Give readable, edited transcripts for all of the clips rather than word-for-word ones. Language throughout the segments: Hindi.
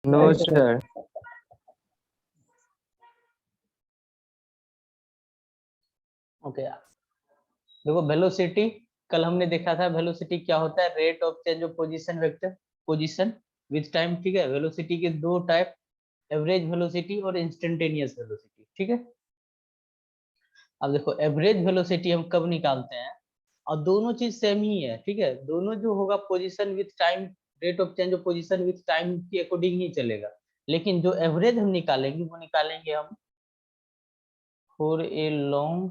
No sir. ओके, देखो वेलोसिटी कल हमने देखा था, वेलोसिटी क्या होता है, rate of change of position vector, position with time, ठीक है। वेलोसिटी के दो टाइप, एवरेज वेलोसिटी और इंस्टेंटेनियस वेलोसिटी, ठीक है। अब देखो एवरेज वेलोसिटी हम कब निकालते हैं, और दोनों चीज सेम ही है, ठीक है। दोनों जो होगा position with time, rate of change of position with time के अकॉर्डिंग ही चलेगा, लेकिन जो एवरेज हम निकालेंगे वो निकालेंगे हम for a long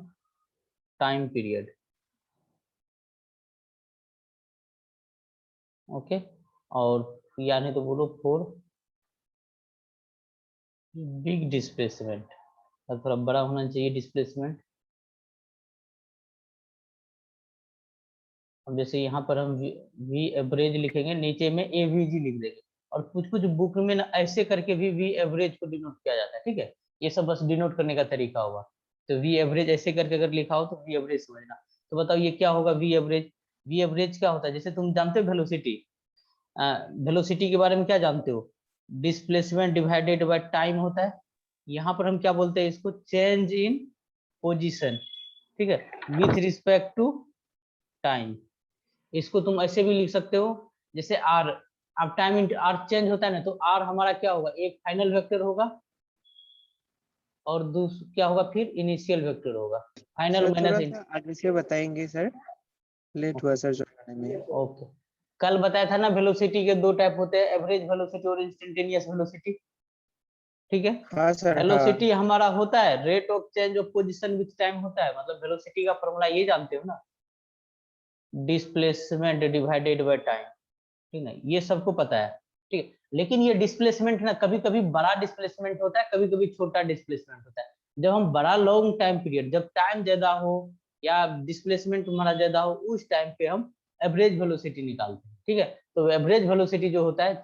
time period, okay. और यानी तो बोलो फॉर बिग डिस्प्लेसमेंट, थोड़ा बड़ा होना चाहिए डिस्प्लेसमेंट। अब जैसे यहाँ पर हम वी एवरेज लिखेंगे, नीचे में एवीजी लिख देंगे, और कुछ कुछ बुक में ना ऐसे करके भी वी एवरेज को डिनोट किया जाता है, ठीक है। ये सब बस डिनोट करने का तरीका होगा। तो वी एवरेज ऐसे करके अगर लिखा हो तो वी एवरेज समझना। तो बताओ ये क्या होगा वी एवरेज। वी एवरेज क्या होता है, जैसे तुम जानते हो वेलोसिटी, वेलोसिटी के बारे में क्या जानते हो, डिस्प्लेसमेंट डिवाइडेड बाय टाइम होता है। यहाँ पर हम क्या बोलते हैं इसको, चेंज इन पोजीशन, ठीक है, विथ रिस्पेक्ट टू टाइम। इसको तुम ऐसे भी लिख सकते हो, जैसे आर, अब टाइम इन आर चेंज होता है ना, तो आर हमारा क्या होगा, एक फाइनल वेक्टर होगा, और दूसरा क्या होगा फिर इनिशियल वेक्टर होगा, फाइनल सर माइनस थोड़ा इन। सा आगे से बताएंगे सर, लेट हुआ सर जोड़ने में। ओके, कल बताया था ना वेलोसिटी के दो टाइप होते हैं, एवरेज वेलोसिटी और इंस्टेंटेनियस वेलोसिटी, ठीक है। हाँ सर हाँ। वेलोसिटी हमारा होता है rate of change of position with time होता है, मतलब वेलोसिटी का फॉर्मूला ये जानते हो ना, डिस्प्लेसमेंट डिवाइडेड बाय टाइम, ठीक है, ये सबको पता है, ठीक है। लेकिन ये डिस्प्लेसमेंट ना कभी कभी बड़ा डिस्प्लेसमेंट होता है, कभी कभी छोटा डिस्प्लेसमेंट होता है। जब हम बड़ा लॉन्ग टाइम पीरियड, जब टाइम ज्यादा हो या डिस्प्लेसमेंट हमारा ज्यादा हो, उस टाइम पे हम एवरेज वेलोसिटी निकालते हैं, ठीक है। तो एवरेज वेलोसिटी जो होता है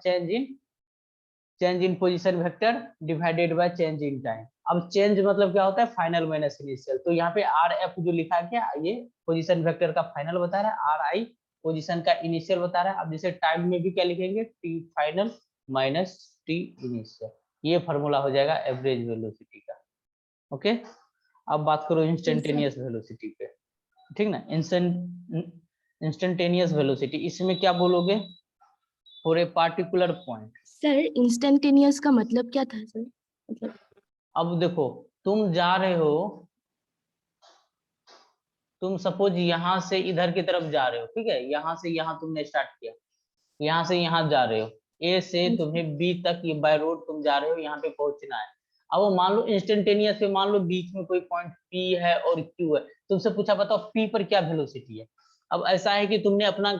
change in position vector divided by change in time. अब चेंज मतलब क्या होता है, फाइनल माइनस इनिशियल। तो यहाँ पे आर एफ जो लिखा है क्या, ये पोजीशन वेक्टर का फाइनल बता रहा है, आर आई पोजीशन का इनिशियल बता रहा है। अब जैसे टाइम में भी क्या लिखेंगे, T final minus T initial, ये फॉर्मूला हो जाएगा एवरेज वेलोसिटी का, ओके। अब बात करो इंस्टेंटेनियस वेलोसिटी पे, ठीक ना। इंस्टेंटेनियस वेलोसिटी, इसमें क्या बोलोगे, for a particular point. Sir instantaneous का मतलब क्या था सर, मतलब? अब देखो तुम जा रहे हो, तुम सपोज यहाँ से इधर की तरफ जा रहे हो, ठीक है, यहाँ से यहाँ तुमने स्टार्ट किया, यहाँ से यहाँ जा रहे हो, ए से तुम्हें बी तक ये बाय रोड तुम जा रहे हो, यहाँ पे पहुंचना है। अब वो मान लो इंस्टेंटेनियस पे, मान लो बीच में कोई पॉइंट पी है और क्यू है, तुमसे पूछा बताओ पी पर क्या वेलोसिटी है। अब ऐसा है कि तुमने अपना,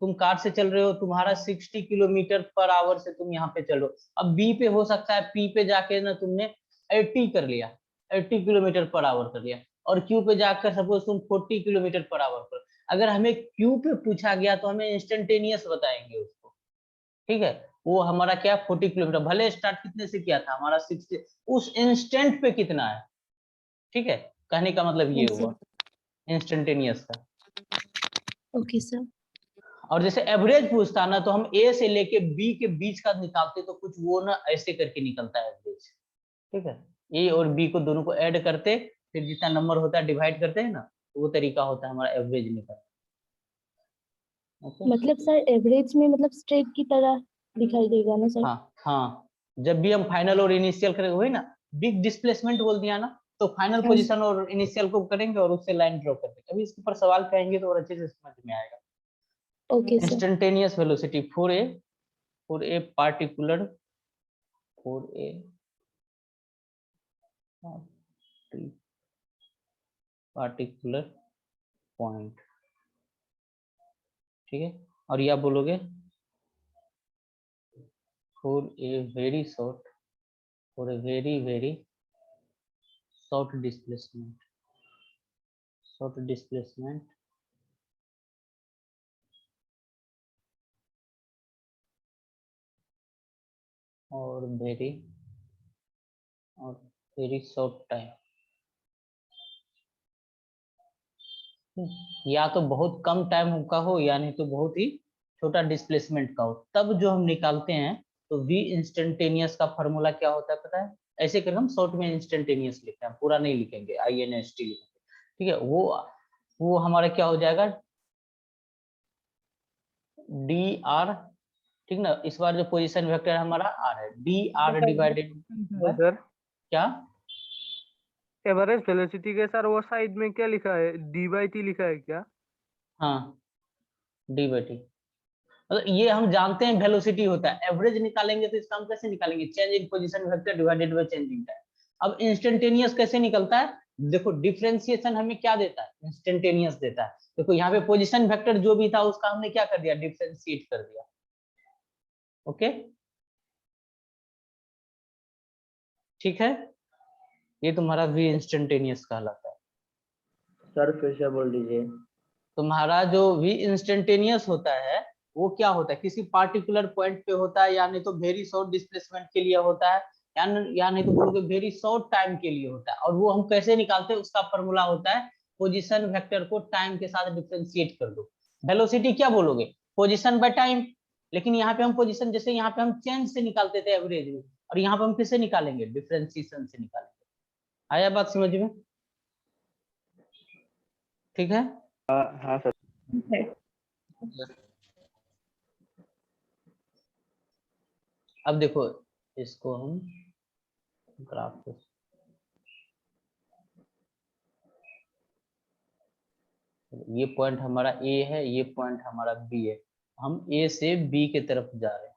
तुम कार से चल रहे हो, तुम्हारा 60 किलोमीटर पर आवर से तुम यहाँ पे चलो। अब बी पे हो सकता है, पी पे जाके ना तुमने 80 कर लिया, 80 किलोमीटर पर आवर कर लिया, और क्यू पे जाकर सपोज तुम 40 किलोमीटर पर आवर कर। अगर हमें क्यू पे पूछा गया तो हमें इंस्टेंटेनियस बताएंगे उसको, ठीक है। वो हमारा क्या, 40 किलोमीटर, भले स्टार्ट कितने से किया था हमारा 60, उस इंस्टेंट पे कितना है, ठीक है। कहने का मतलब ये हुआ इंस्टेंटेनियस का। Okay sir. और जैसे एवरेज पूछता ना, तो हम ए से लेके बी के बीच का निकालते, तो कुछ वो ना ऐसे करके निकलता है एवरेज, ठीक है। ए और बी को दोनों को ऐड करते, फिर जितना नंबर होता है डिवाइड करते हैं ना, तो वो तरीका होता है हमारा एवरेज निकलना, ओके। मतलब सर एवरेज में मतलब स्ट्रेट की तरह दिखाई देगा ना सर? हाँ हाँ, जब भी हम फाइनल और इनिशियल करेंगे, वही ना, बिग डिस्प्लेसमेंट बोल दिया ना, तो फाइनल हाँ। पोजीशन और इनिशियल को करेंगे और उससे लाइन ड्रॉ कर देंगे। अभी इसके ऊपर सवाल कहेंगे तो और अच्छे से समझ में आएगा। Okay sir. Instantaneous velocity for a particular, for a particular point, ठीक है। और यह बोलोगे for a very short, for a very very short displacement, short displacement और वेरी शॉर्ट टाइम, या तो बहुत कम टाइम का हो या नहीं तो बहुत ही छोटा डिस्प्लेसमेंट का हो, तब जो हम निकालते हैं तो v इंस्टेंटेनियस का फॉर्मूला क्या होता है पता है? ऐसे कर हम शॉर्ट में इंस्टेंटेनियस लिखते हैं, पूरा नहीं लिखेंगे, INST लिखेंगे, ठीक है। वो हमारा क्या हो जाएगा, dr, ठीक ना। इस बार जो पोजीशन वेक्टर हमारा r है, dr डिवाइडेड बाय सर क्या, एवरेज वेलोसिटी के सर वो साइड में क्या लिखा है, d/t लिखा है क्या? हाँ d/t, मतलब ये हम जानते हैं वेलोसिटी होता है, एवरेज निकालेंगे तो इसका हम कैसे निकालेंगे, change in position vector divided by change in time. अब इंस्टेंटेनियस कैसे निकलता है, देखो डिफरेंशिएशन हमें क्या देता है, इंस्टेंटेनियस देता है। देखो यहाँ पे पोजीशन वेक्टर जो भी था उसका हमने क्या कर दिया, डिफरेंशिएट कर दिया, ओके ठीक है। ये तुम्हारा v इंस्टेंटेनियस कहलाता है। सर फिर से बोल दीजिए। तुम्हारा जो v इंस्टेंटेनियस होता है वो क्या होता है, किसी पार्टिकुलर पॉइंट पे होता है, या नहीं तो वेरी शॉर्ट डिस्प्लेसमेंट के लिए होता है, या नहीं तो बोलोगे वेरी शॉर्ट टाइम के लिए होता है। और वो हम कैसे निकालते हैं, उसका फॉर्मूला होता है पोजीशन वेक्टर को टाइम के साथ डिफरेंशिएट कर दो। वेलोसिटी क्या बोलोगे, पोजीशन बाय टाइम, लेकिन यहाँ पे हम पोजीशन, जैसे यहाँ पे हम चेंज से निकालते थे एवरेज में, और यहाँ पे हम किससे निकालेंगे, डिफरेंशिएशन से निकालेंगे। आया बात समझ में, ठीक है। हाँ सर। अब देखो इसको हम ग्राफ पे, ये पॉइंट हमारा A है, ये पॉइंट हमारा B है, हम A से B के तरफ जा रहे हैं,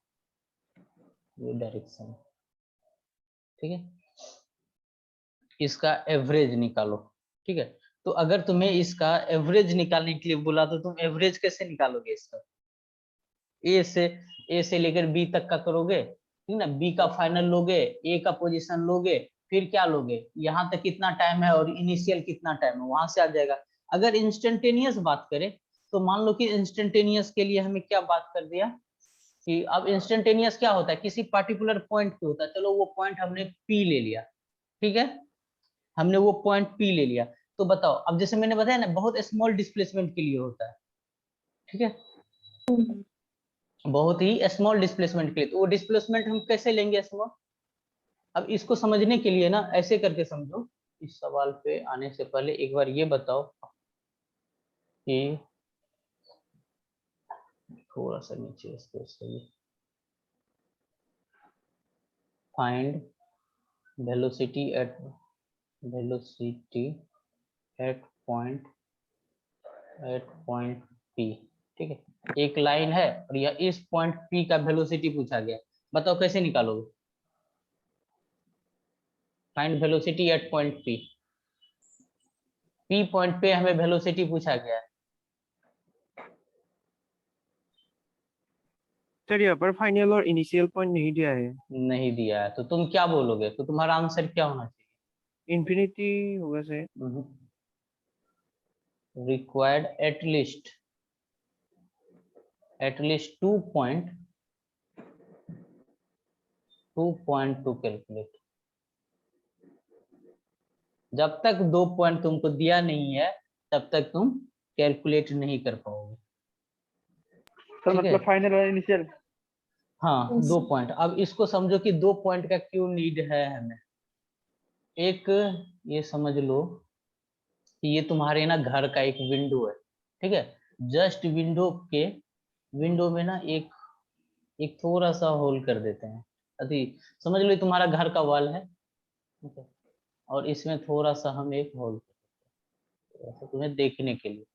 ये डायरेक्शन, ठीक है। इसका एवरेज निकालो, ठीक है। तो अगर तुम्हें इसका एवरेज निकालने के लिए बोला तो तुम एवरेज कैसे निकालोगे इसका, ए से लेकर बी तक का करोगे, ठीक ना। बी का फाइनल लोगे, ए का पोजीशन लोगे, फिर क्या लोगे, यहाँ तक कितना टाइम है और इनिशियल कितना टाइम है, वहां से आ जाएगा। अगर इंस्टेंटेनियस बात करें तो मान लो कि इंस्टेंटेनियस के लिए हमें क्या बात कर दिया कि अब इंस्टेंटेनियस क्या होता है, किसी पार्टिकुलर पॉइंट पे होता है। चलो वो पॉइंट हमने पी ले लिया, ठीक है, हमने वो पॉइंट पी ले लिया। तो बताओ, अब जैसे मैंने बताया ना, बहुत स्मॉल डिस्प्लेसमेंट के लिए होता है, ठीक है, बहुत ही स्मॉल डिस्प्लेसमेंट के लिए। तो वो डिस्प्लेसमेंट हम कैसे लेंगे स्मॉल, अब इसको समझने के लिए ना ऐसे करके समझो। इस सवाल पे आने से पहले एक बार ये बताओ कि थोड़ा सा नीचे इसको सही, find velocity at point P, ठीक है। एक लाइन है और यह इस पॉइंट P का वेलोसिटी पूछा गया, बताओ कैसे निकालोगे, find velocity at point P, P point पे हमें वेलोसिटी पूछा गया है। सर यहाँ पर फाइनल और इनिशियल पॉइंट नहीं दिया है, नहीं दिया है, तो तुम क्या बोलोगे, तो तुम्हारा आंसर क्या होना चाहिए, इन्फिनिटी होगा सर। Required at least 2.2 calculate. जब तक 2 पॉइंट तुमको दिया नहीं है तब तक तुम कैलकुलेट नहीं कर पाओगे, सर ठीक है? मतलब फाइनल और इनिशियल। हाँ 2 पॉइंट। अब इसको समझो कि 2 पॉइंट का क्यों नीड है हमें। एक ये समझ लो कि ये तुम्हारे ना घर का एक विंडो है, ठीक है। जस्ट विंडो में ना एक थोड़ा सा होल कर देते हैं, अभी समझ लो ये तुम्हारा घर का वॉल है, ठीक है, और इसमें थोड़ा सा हम एक होल कर देते हैं, ऐसा तुम्हें देखने के लिए।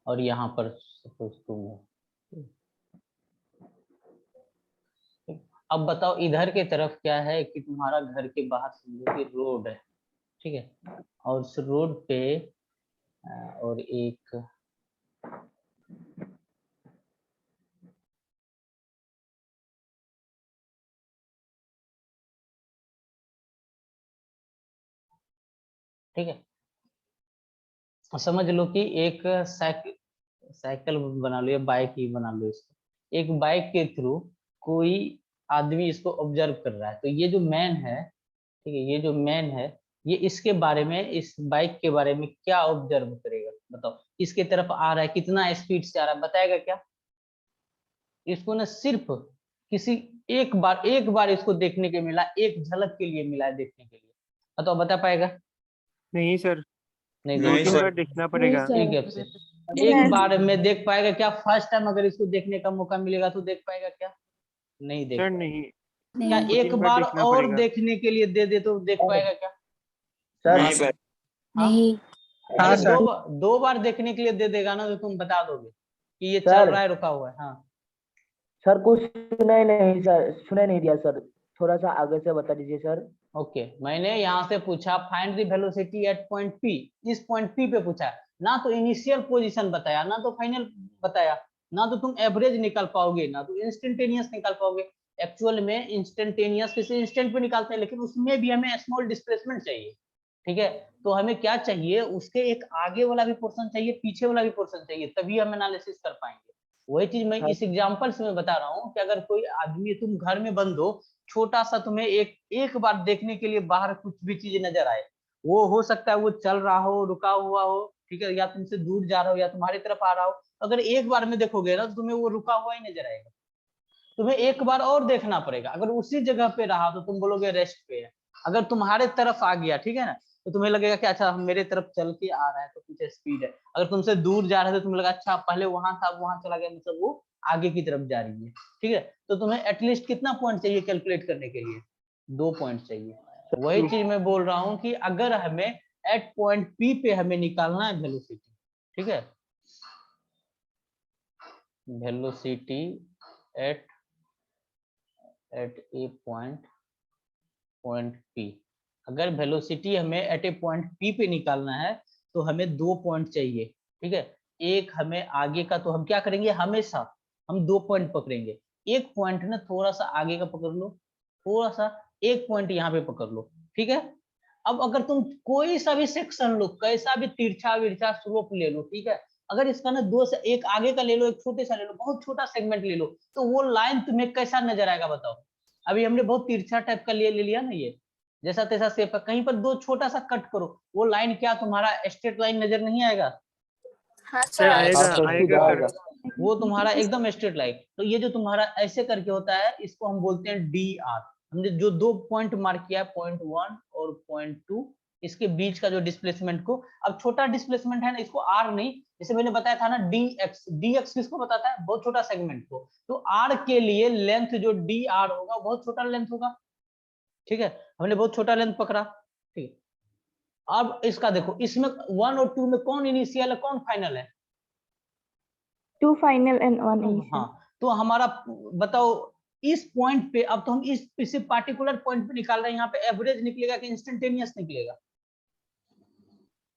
और यहाँ पर सपोज तुम हो, अब बताओ इधर के तरफ क्या है कि तुम्हारा घर के बाहर समझो कि रोड है, ठीक है, और उस रोड पे और एक ठीक है, समझ लो कि एक साइकिल बना लो या बाइक ही बना लो इसको, एक बाइक के थ्रू कोई आदमी इसको ऑब्जर्व कर रहा है। तो ये जो मैन है, ठीक है, ये जो मैन है ये इसके बारे में, इस बाइक के बारे में क्या ऑब्जर्व करेगा बताओ। इसके तरफ आ रहा है, कितना स्पीड से आ रहा है, बताएगा क्या? इसको ना सिर्फ किसी एक बार इसको देखने के मिला, एक झलक के लिए मिला है देखने के लिए, बताओ बता पाएगा? नहीं सर, नहीं दो देख तीन पाएगा। बार देखना पड़ेगा। एक गैप से एक बार में देख पाएगा क्या? फर्स्ट टाइम अगर इसको देखने का मौका मिलेगा तो देख पाएगा क्या? नहीं देख सर पाएगा। नहीं, क्या नहीं। एक 2-3 बार बार देखना और पड़ेगा। देखने के लिए दे दे तो देख पाएगा क्या? सर नहीं सर। हाँ? नहीं। हाँ अगर सर। दो बार देखने के लिए दे देगा ना तो तुम बता दोगे कि ये चल सर। रहा है रुका हुआ है। हाँ सर कुछ सुनाई नहीं सर, सुनाई नहीं दिया सर, थोड़ा सा आगे से बता दीजिए सर। ओके, मैंने यहाँ से पूछा find the velocity at point P, इस पॉइंट पी पे पूछा, ना तो इनिशियल पोजीशन बताया, ना तो फाइनल बताया, ना तो तुम एवरेज निकाल पाओगे, ना तो इंस्टेंटेनियस निकाल पाओगे। एक्चुअल में इंस्टेंटेनियस किसी इंस्टेंट पे निकालते हैं, लेकिन उसमें भी हमें स्मॉल डिस्प्लेसमेंट चाहिए, ठीक है? तो हमें क्या चाहिए, उसके एक आगे वाला भी पोर्शन चाहिए, पीछे वाला भी पोर्शन चाहिए, तभी हम एनालिसिस कर पाएंगे। वही चीज मैं इस एग्जांपल से मैं बता रहा हूँ कि अगर कोई आदमी, तुम घर में बंद हो, छोटा सा तुम्हें एक बार देखने के लिए बाहर कुछ भी चीज नजर आए, वो हो सकता है वो चल रहा हो, रुका हुआ हो, ठीक है, या तुमसे दूर जा रहा हो या तुम्हारी तरफ आ रहा हो, अगर एक बार में देखोगे ना तो तुम्हें वो रुका हुआ ही नजर आएगा। तुम्हें एक बार और देखना पड़ेगा, अगर उसी जगह पे रहा तो तुम बोलोगे रेस्ट पे है। अगर तुम्हारे तरफ आ गया, ठीक है ना, तो तुम्हें लगेगा कि अच्छा मेरे तरफ चल के आ रहा है तो कुछ स्पीड है। अगर तुमसे दूर जा रहे थे, तुम्हें लगा अच्छा पहले वहां था वहां चला गया, मतलब वो आगे की तरफ जा रही है, ठीक है? तो तुम्हें एटलीस्ट कितना पॉइंट चाहिए कैलकुलेट करने के लिए? 2 पॉइंट चाहिए। वही चीज मैं बोल रहा हूँ कि अगर हमें एट पॉइंट पी पे हमें निकालना है वेलोसिटी, ठीक है, velocity at A point P, अगर वेलोसिटी हमें एट ए पॉइंट पी पे निकालना है तो हमें 2 पॉइंट चाहिए, ठीक है? एक हमें आगे का, तो हम क्या करेंगे, हमेशा हम 2 पॉइंट पकड़ेंगे। एक पॉइंट ना थोड़ा सा आगे का पकड़ लो, थोड़ा सा एक पॉइंट यहाँ पे पकड़ लो, ठीक है? अब अगर तुम कोई सा भी सेक्शन लो, कैसा भी तिरछा विरछा स्लोप ले लो, ठीक है, अगर इसका ना दो से एक आगे का ले लो, एक छोटे सा ले लो, बहुत छोटा सेगमेंट ले लो, तो वो लाइन तुम्हें कैसा नजर आएगा बताओ? अभी हमने बहुत तिरछा टाइप का ले लिया ना, ये जैसा तैसा शेप का, कहीं पर दो छोटा सा कट करो, वो लाइन क्या तुम्हारा स्ट्रेट लाइन नजर नहीं आएगा? हाँ सर सर। आएगा, आएगा सर। वो तुम्हारा एकदम स्ट्रेट लाइन। तो ये जो तुम्हारा ऐसे करके होता है, इसको हम बोलते हैं डी आर। हमने जो 2 पॉइंट मार्क किया है, पॉइंट 1 और पॉइंट 2, इसके बीच का जो डिस्प्लेसमेंट को, अब छोटा डिस्प्लेसमेंट है ना, इसको आर नहीं, जैसे मैंने बताया था ना डी एक्स किसको बताता है? बहुत छोटा सेगमेंट को। तो आर के लिए लेंथ जो डी आर होगा बहुत छोटा लेंथ होगा, ठीक है? हमने बहुत छोटा लेंथ पकड़ा, ठीक है? अब इसका देखो, इसमें 1 और 2 में कौन इनिशियल है कौन फाइनल है? 2 फाइनल एंड 1 इनिशियल। हाँ, तो हमारा बताओ इस पॉइंट पे, अब तो हम इस पार्टिकुलर पॉइंट पे निकाल रहे हैं, यहाँ पे एवरेज निकलेगा कि इंस्टेंटेनियस निकलेगा?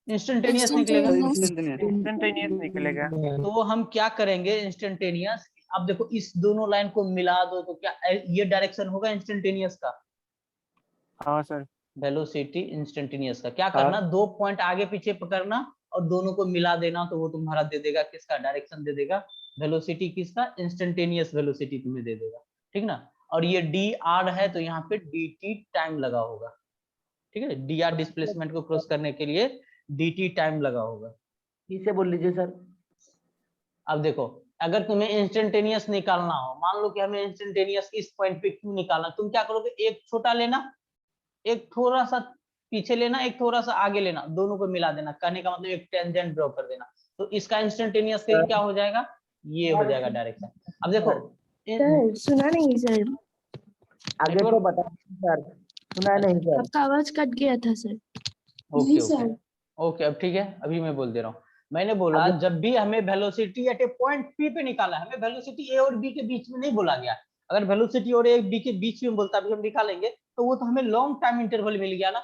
इंस्टेंटेनियस निकलेगा। इंस्टेंटेनियस निकलेगा। तो हम क्या करेंगे इंस्टेंटेनियस, अब देखो इस दोनों लाइन को मिला दो तो क्या ये डायरेक्शन होगा इंस्टेंटेनियस का? हाँ सर। वेलोसिटी इंस्टेंटेनियस का क्या करना, 2 पॉइंट आगे पीछे पकड़ना और दोनों को मिला देना, तो वो तुम्हारा दे देगा किसका डायरेक्शन, दे देगा वेलोसिटी किसका, इंस्टेंटेनियस वेलोसिटी तुम्हें दे देगा, ठीक ना? और ये डी आर है तो यहाँ पे डी टी टाइम लगा होगा, ठीक है? डी आर डिस्प्लेसमेंट को क्रॉस करने के लिए डी टी टाइम लगा होगा। किसे बोल लीजिए सर। अब देखो, अगर तुम्हें इंस्टेंटेनियस निकालना हो, मान लो कि हमें इंस्टेंटेनियस इस पॉइंट पे क्यों निकालना, तुम क्या करोगे, एक छोटा लेना, एक थोड़ा सा पीछे लेना, एक थोड़ा सा आगे लेना, दोनों को मिला देना, कहने का मतलब एक टेंजेंट ड्रॉ कर देना, तो इसका इंस्टेंटेनियस क्या हो जाएगा, ये हो जाएगा डायरेक्शन। अब देखो सर सुना नहीं सर, आगे तो बता सर, सुना नहीं सर। आपका आवाज कट गया था सर। ओके ओके ओके, अब ठीक है, अभी मैं बोल दे रहा हूँ। मैंने बोला जब भी हमें velocity at A point P पे निकाला है, हमें वेलोसिटी ए और बी के बीच में नहीं बोला गया। अगर वेलोसिटी और ए बी के बीच में बोलता भी हम निकालेंगे तो वो तो हमें लॉन्ग टाइम इंटरवल मिल गया ना,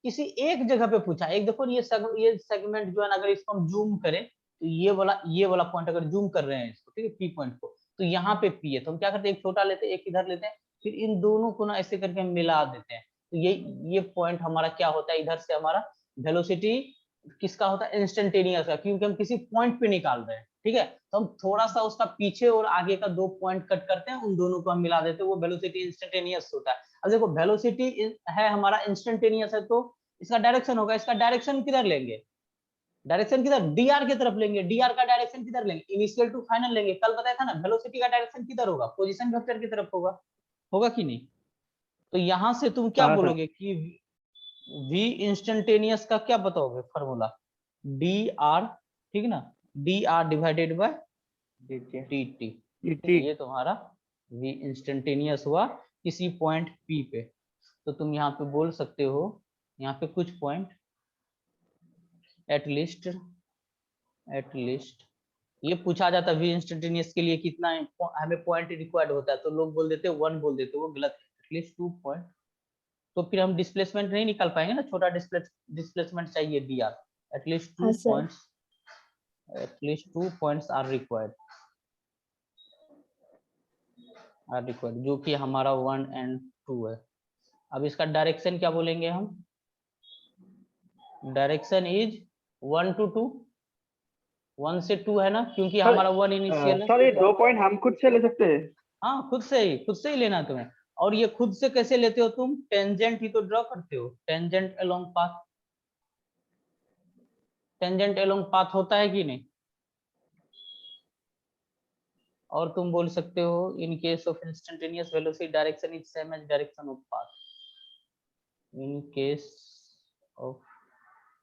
किसी एक जगह पे पूछा। एक देखो ये सेगमेंट जो है ना, अगर इसको हम जूम करें तो ये वाला पॉइंट अगर जूम कर रहे हैं इसको, ठीक है, पी पॉइंट को, तो यहाँ पे पी है, तो हम क्या करते हैं, एक छोटा लेते हैं एक इधर लेते हैं, फिर इन दोनों को ना ऐसे करके हम मिला देते हैं, तो ये पॉइंट हमारा क्या होता है, इधर से हमारा वेलोसिटी किसका होता है, इंस्टेंटेनियस का, क्योंकि हम किसी पॉइंट पे निकाल रहे हैं, ठीक है? तो हम थोड़ा सा उसका पीछे और आगे का 2 पॉइंट कट करते हैं, उन दोनों को हम मिला देते हैं, वो वेलोसिटी इंस्टेंटेनियस होता है। अब देखो वेलोसिटी है हमारा इंस्टेंटेनियस है, तो इसका डायरेक्शन होगा, इसका डायरेक्शन किधर लेंगे, डायरेक्शन किधर, dr की तरफ लेंगे, dr का डायरेक्शन किधर लेंगे, इनिशियल टू फाइनल लेंगे। कल बताया था ना वेलोसिटी का डायरेक्शन किधर होगा, पोजीशन वेक्टर की तरफ होगा, होगा कि नहीं। तो यहां से तुम क्या हाँ, सर। बोलोगे कि v इंस्टेंटेनियस का क्या बताओगे फॉर्मूला, dr, ठीक ना, dr डिवाइडेड बाय dt, ये तुम्हारा v इंस्टेंटेनियस हुआ किसी पॉइंट p पे। तो तुम यहाँ पे बोल सकते हो, यहाँ पे कुछ पॉइंट एटलीस्ट ये पूछा जाता है v इंस्टेंटेनियस के लिए कितना हमें पॉइंट रिक्वायर्ड होता है, तो लोग बोल देते 1 बोल देते, वो गलत है, एटलीस्ट 2 पॉइंट। तो फिर हम डिस्प्लेसमेंट नहीं निकाल पाएंगे ना, छोटा डिस्प्लेसमेंट चाहिए dr, एटलीस्ट हाँ, sir. At least 2 points are required, जो कि हमारा 1 and 2 है। अब इसका डायरेक्शन क्या बोलेंगे हम, डायरेक्शन इज 1 to 2, 1 से 2 है ना, क्योंकि हमारा 1 इनिशियल है। सर ये 2 पॉइंट हम खुद से ले सकते हैं? हाँ, खुद से ही लेना है तुम्हें। और ये खुद से कैसे लेते हो तुम, टेंजेंट ही तो ड्रॉ करते हो, tangent along path, tangent along path होता है कि नहीं। और तुम बोल सकते हो in case of instantaneous velocity direction is same as direction of path, in case of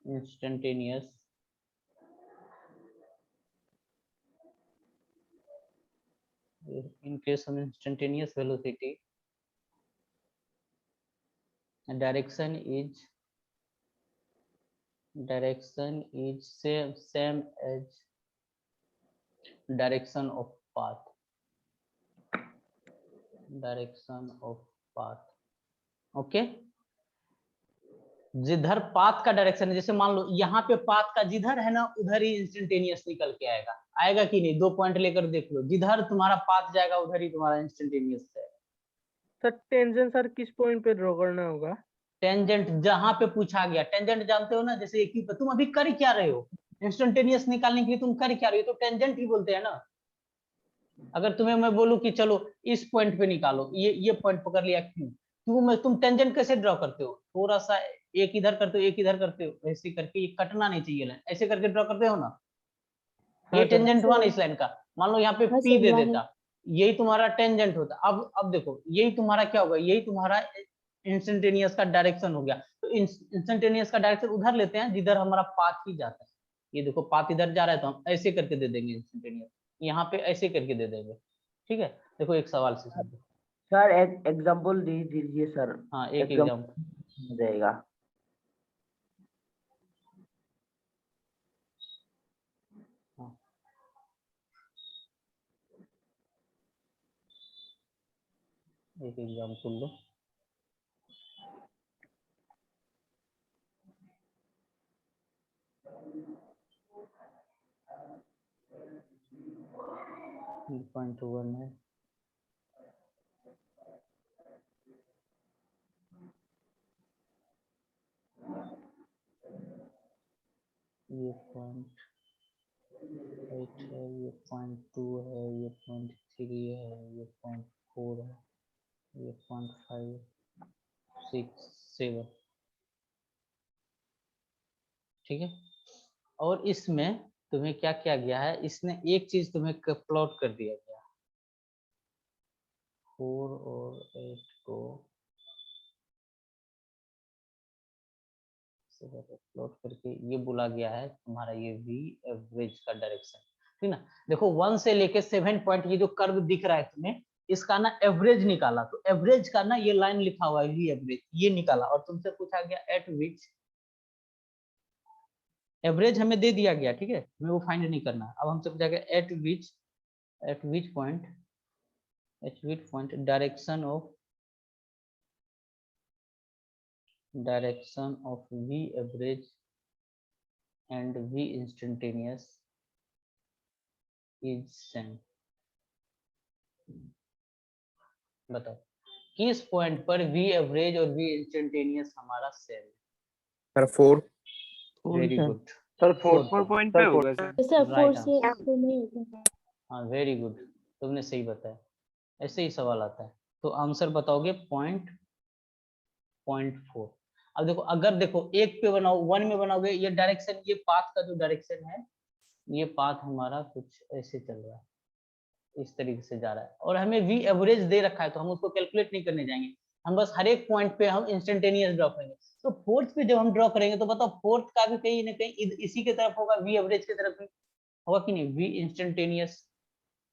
instantaneous velocity direction is same as direction of path, okay. जिधर पाथ का डायरेक्शन है, जैसे मान लो यहाँ पे पाथ का जिधर है ना उधर ही इंस्टेंटेनियस निकल के आएगा, आएगा कि नहीं, 2 पॉइंट लेकर देख लो, जिधर तुम्हारा पाथ जाएगा उधर ही तुम्हारा इंस्टेंटेनियस है। सर टेंजेंट सर किस पॉइंट पे ड्रॉ करना होगा, टेंजेंट जहां पे पूछा गया, टेंजेंट जानते हो ना, जैसे एक ही तुम अभी कर क्या रहे हो, इंस्टेंटेनियस निकालने के लिए तुम कर क्या रहे हो, तो टेंजेंट ही बोलते हैं ना। अगर तुम्हें मैं बोलूं कि चलो इस पॉइंट पे निकालो, ये पॉइंट पकड़ लिया, तुम टेंजेंट कैसे ड्रॉ करते हो, थोड़ा सा एक इधर करते हो एक इधर करते हो, ऐसे करके ये कटना नहीं चाहिए लाइन, ऐसे करके ड्रॉ करते हो ना, ये टेंजेंट हुआ ना इस लाइन का। मान लो यहाँ पे हाँ, P सर, दे हुआ है। देता, यही तुम्हारा टेंजेंट होता। अब देखो यही तुम्हारा क्या होगा, यही तुम्हारा इंस्टेंटेनियस का डायरेक्शन हो गया। तो इंस्टेंटेनियस का डायरेक्शन उधर लेते हैं जिधर हमारा पाथ ही जाता है, ये देखो पाथ इधर जा रहा है तो हम ऐसे करके दे देंगे इंस्टेंटेनियस, यहाँ पे ऐसे करके दे देंगे, ठीक है। देखो एक सवाल से समझो। सर एक एग्जांपल दीजिए सर। हाँ, एक एग्जांपल एग्जाम्पल रहेगा। लो, पॉइंट 1 है, ये पॉइंट 8 है, ये पॉइंट 2 है, ये पॉइंट 3 है, ये पॉइंट 4 है, ये पॉइंट 5 6 7, ठीक है। और इसमें तुम्हें क्या किया गया है, इसने एक चीज तुम्हें प्लॉट कर दिया गया, 4 और 8 को प्लॉट करके ये बोला गया है तुम्हारा ये v एवरेज का डायरेक्शन, ठीक ना। देखो 1 से लेके 7 पॉइंट ये जो कर्व दिख रहा है तुम्हें, इसका ना एवरेज निकाला, तो एवरेज का ना ये लाइन लिखा हुआ है v एवरेज, ये निकाला। और तुमसे पूछा गया एट विच, एवरेज हमें दे दिया गया, ठीक है, हमें वो फाइंड नहीं करना। अब हमसे पूछा गया eight which point direction of v average and v instantaneous is same. बताओ किस पॉइंट पर v एवरेज और v इंस्टेंटेनियस हमारा सेम है। Sir 4। Very good sir 4 point पे होगा सर। सर 4 Right से 4 नहीं होता। हाँ, वेरी गुड, तुमने सही बताया, ऐसे ही सवाल आता है। तो आंसर बताओगे पॉइंट 4। अब देखो, अगर देखो एक पे बनाओ, 1 में बनाओगे, ये डायरेक्शन, ये पाथ का जो डायरेक्शन है, ये पाथ हमारा कुछ ऐसे चल रहा है, इस तरीके से जा रहा है, और हमें वी एवरेज दे रखा है, तो हम उसको कैलकुलेट नहीं करने जाएंगे, हम बस हर एक पॉइंट पे हम इंस्टेंटेनियस ड्रॉ करेंगे। तो फोर्थ पे जब हम ड्रॉ करेंगे तो बताओ फोर्थ का भी कहीं ना कहीं इसी की तरफ होगा, वी एवरेज की तरफ ही होगा कि नहीं, वी इंस्टेंटेनियस।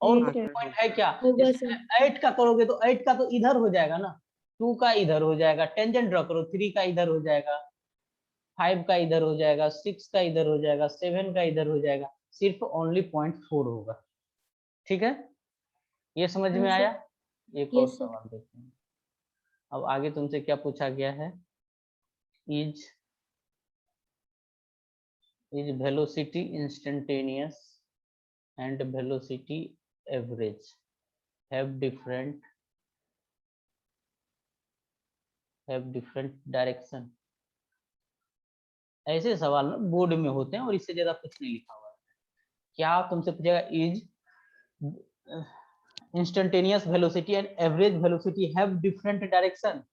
और हाँ कोई सर, पॉइंट है क्या, होगा जैसे सर। 8 का करोगे तो 8 का तो इधर हो जाएगा ना, 2 का इधर हो जाएगा, टेंजेंट ड्रॉ करो, 3 का इधर हो जाएगा, 5 का इधर हो जाएगा, 6 का इधर हो जाएगा, 7 का इधर हो जाएगा, सिर्फ ओनली 0.4 होगा। ठीक है, ये समझ हाँ में सर। आया। एक और यस सर। सवाल देखते हैं। अब आगे तुमसे क्या पूछा गया है, is velocity instantaneous and velocity average have different direction. ऐसे सवाल ना बोर्ड में होते हैं और इससे ज्यादा कुछ नहीं लिखा हुआ है। क्या तुमसे पूछेगा, is instantaneous velocity and average velocity have different direction.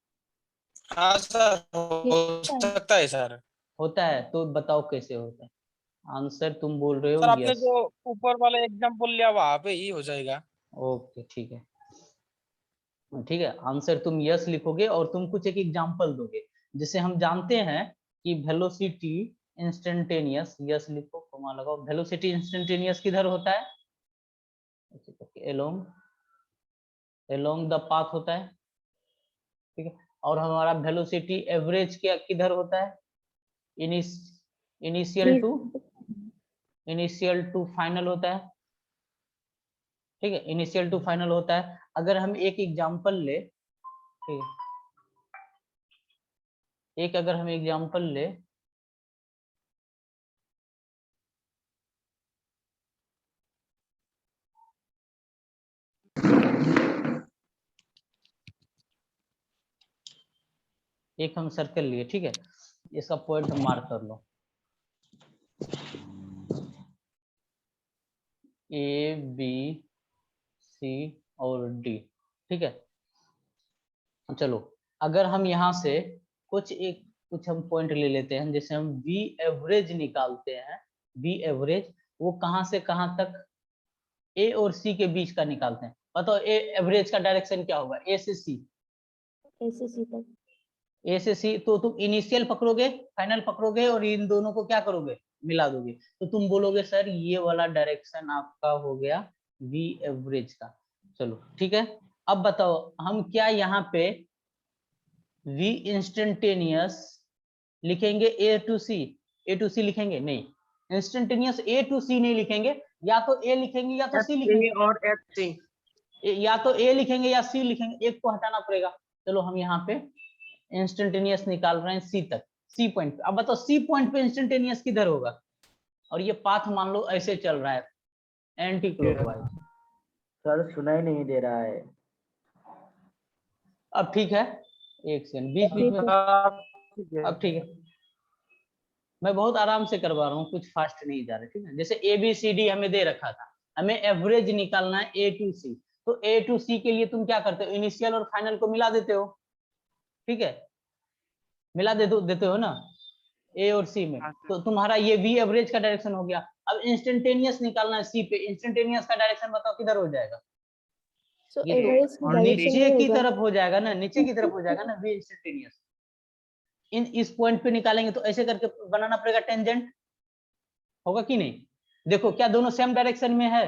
हाँ सर, हो यस सर। सकता है सर। होता है, तो बताओ कैसे होता है। आंसर तुम बोल रहे हो सर आपने यस। जो ऊपर वाला एग्जांपल लिया वहां पे ही हो जाएगा। ओके ठीक है, ठीक है, आंसर तुम यस लिखोगे और तुम कुछ एक एग्जांपल दोगे, जिसे हम जानते हैं कि वेलोसिटी इंस्टेंटेनियस, यस लिखो, कोमा लगाओ, वेलोसिटी इंस्टेंटेनियस किधर होता है, एलोंग द पाथ होता है, ठीक है, और हमारा वेलोसिटी एवरेज क्या किधर होता है, इनिशियल टू फाइनल होता है, ठीक है, इनिशियल टू फाइनल होता है। अगर हम एक एग्जांपल ले, ठीक है, अगर हम एग्जांपल ले, एक हम सर्कल लिए, ठीक है, इसका पॉइंट हम मार्क कर लो, ए बी सी और डी, ठीक है। चलो, अगर हम यहाँ से कुछ हम पॉइंट ले लेते हैं, जैसे हम वी एवरेज निकालते हैं, वी एवरेज वो कहाँ से कहाँ तक, ए और सी के बीच का निकालते हैं। बताओ ए एवरेज का डायरेक्शन क्या होगा, ए से सी, ऐसे सी तक। ए से सी, तो तुम इनिशियल पकड़ोगे, फाइनल पकड़ोगे और इन दोनों को क्या करोगे, मिला दोगे, तो तुम बोलोगे सर ये वाला डायरेक्शन आपका हो गया वी एवरेज का। चलो ठीक है, अब बताओ हम क्या यहाँ पे वी इंस्टेंटेनियस लिखेंगे ए टू सी लिखेंगे, नहीं, इंस्टेंटेनियस ए टू सी नहीं लिखेंगे, या तो ए लिखेंगे या तो सी लिखेंगे, और FC। या तो ए लिखेंगे या सी लिखेंगे, एक को हटाना पड़ेगा। चलो हम यहाँ पे इंस्टेंटेनियस निकाल रहे हैं सी तक, सी पॉइंट पे। अब बताओ सी पॉइंट पे इंस्टेंटेनियस किधर होगा, और ये पाथ मान लो ऐसे चल रहा है एंटी क्लॉकवाइज। सर सुनाई नहीं दे रहा है। अब ठीक है, एक सेकंड, बीच बीच में, अब ठीक है, मैं बहुत आराम से करवा रहा हूँ, कुछ फास्ट नहीं जा रहे, ठीक है। जैसे ए बी सी डी हमें दे रखा था, हमें एवरेज निकालना है ए टू सी, तो ए टू सी के लिए तुम क्या करते हो, इनिशियल और फाइनल को मिला देते हो, ठीक है, मिला देते हो ना ए और सी में, तो तुम्हारा ये वी एवरेज का डायरेक्शन हो गया। अब इंस्टेंटेनियस निकालना है सी पे, इंस्टेंटेनियस का डायरेक्शन बताओ किधर हो जाएगा, सो ये तो एवरेज की डायरेक्शन नीचे में की होगा। तरफ हो जाएगा ना, नीचे की तरफ हो जाएगा ना वी इंस्टेंटेनियस। इस पॉइंट पे निकालेंगे तो ऐसे करके बनाना पड़ेगा, टेंजेंट होगा कि नहीं, देखो क्या दोनों सेम डायरेक्शन में है,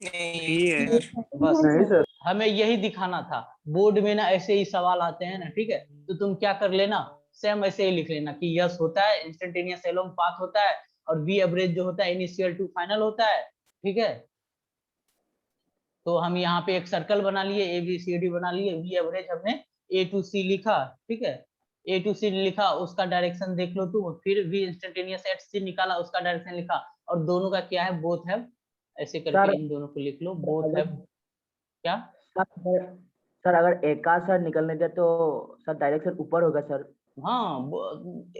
नहीं है सर। बस नहीं सर। हमें यही दिखाना था। बोर्ड में ना ऐसे ही सवाल आते हैं ना, ठीक है, तो तुम क्या कर लेना, सेम ऐसे ही लिख लेना कि यस होता है, इंस्टेंटेनियस एलोंग पाथ होता है, और वी एवरेज जो होता है इनिशियल टू फाइनल होता है, ठीक है। तो हम यहाँ पे एक सर्कल बना लिए, ए बी सी डी बना लिए, वी एवरेज हमने ए टू सी लिखा, ठीक है, ए टू सी लिखा, उसका डायरेक्शन देख लो तुम, फिर वी इंस्टेंटेनियस एट सी निकाला, उसका डायरेक्शन लिखा, और दोनों का क्या है, बोथ हैव, ऐसे करके इन दोनों को लिख लो, बोथ हैव क्या, सर अगर एक का सर निकलने दे तो सर डायरेक्शन ऊपर होगा सर। हाँ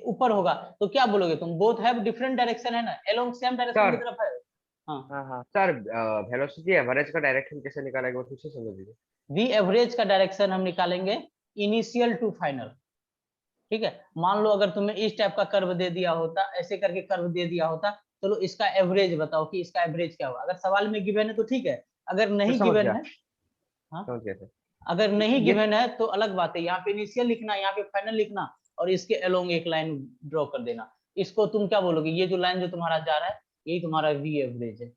ऊपर होगा, तो क्या बोलोगे तुम, बोथ हैव डिफरेंट डायरेक्शन है ना, एलोंग सेम डायरेक्शन की सर। तरफ है। हाँ, हाँ हाँ सर, वेलोसिटी एवरेज का डायरेक्शन कैसे निकालेंगे वो ठीक से समझ लीजिए। वी एवरेज का डायरेक्शन हम निकालेंगे इनिशियल टू फाइनल, ठीक है। मान लो अगर तुम्हें इस टाइप का कर्व दे दिया होता, ऐसे करके कर्व दे दिया होता, चलो इसका एवरेज बताओ कि इसका एवरेज क्या होगा। अगर सवाल में गिवन है तो ठीक है, अगर नहीं समझ गिवन गया। है, हाँ समझ गया सर। अगर नहीं ये गिवन है तो अलग बात है, यहाँ पे इनिशियल लिखना, यहाँ पे फाइनल लिखना और इसके अलोंग एक लाइन ड्रॉ कर देना। इसको तुम क्या बोलोगे, ये जो लाइन जो तुम्हारा जा रहा है यही तुम्हारा वी एवरेज है।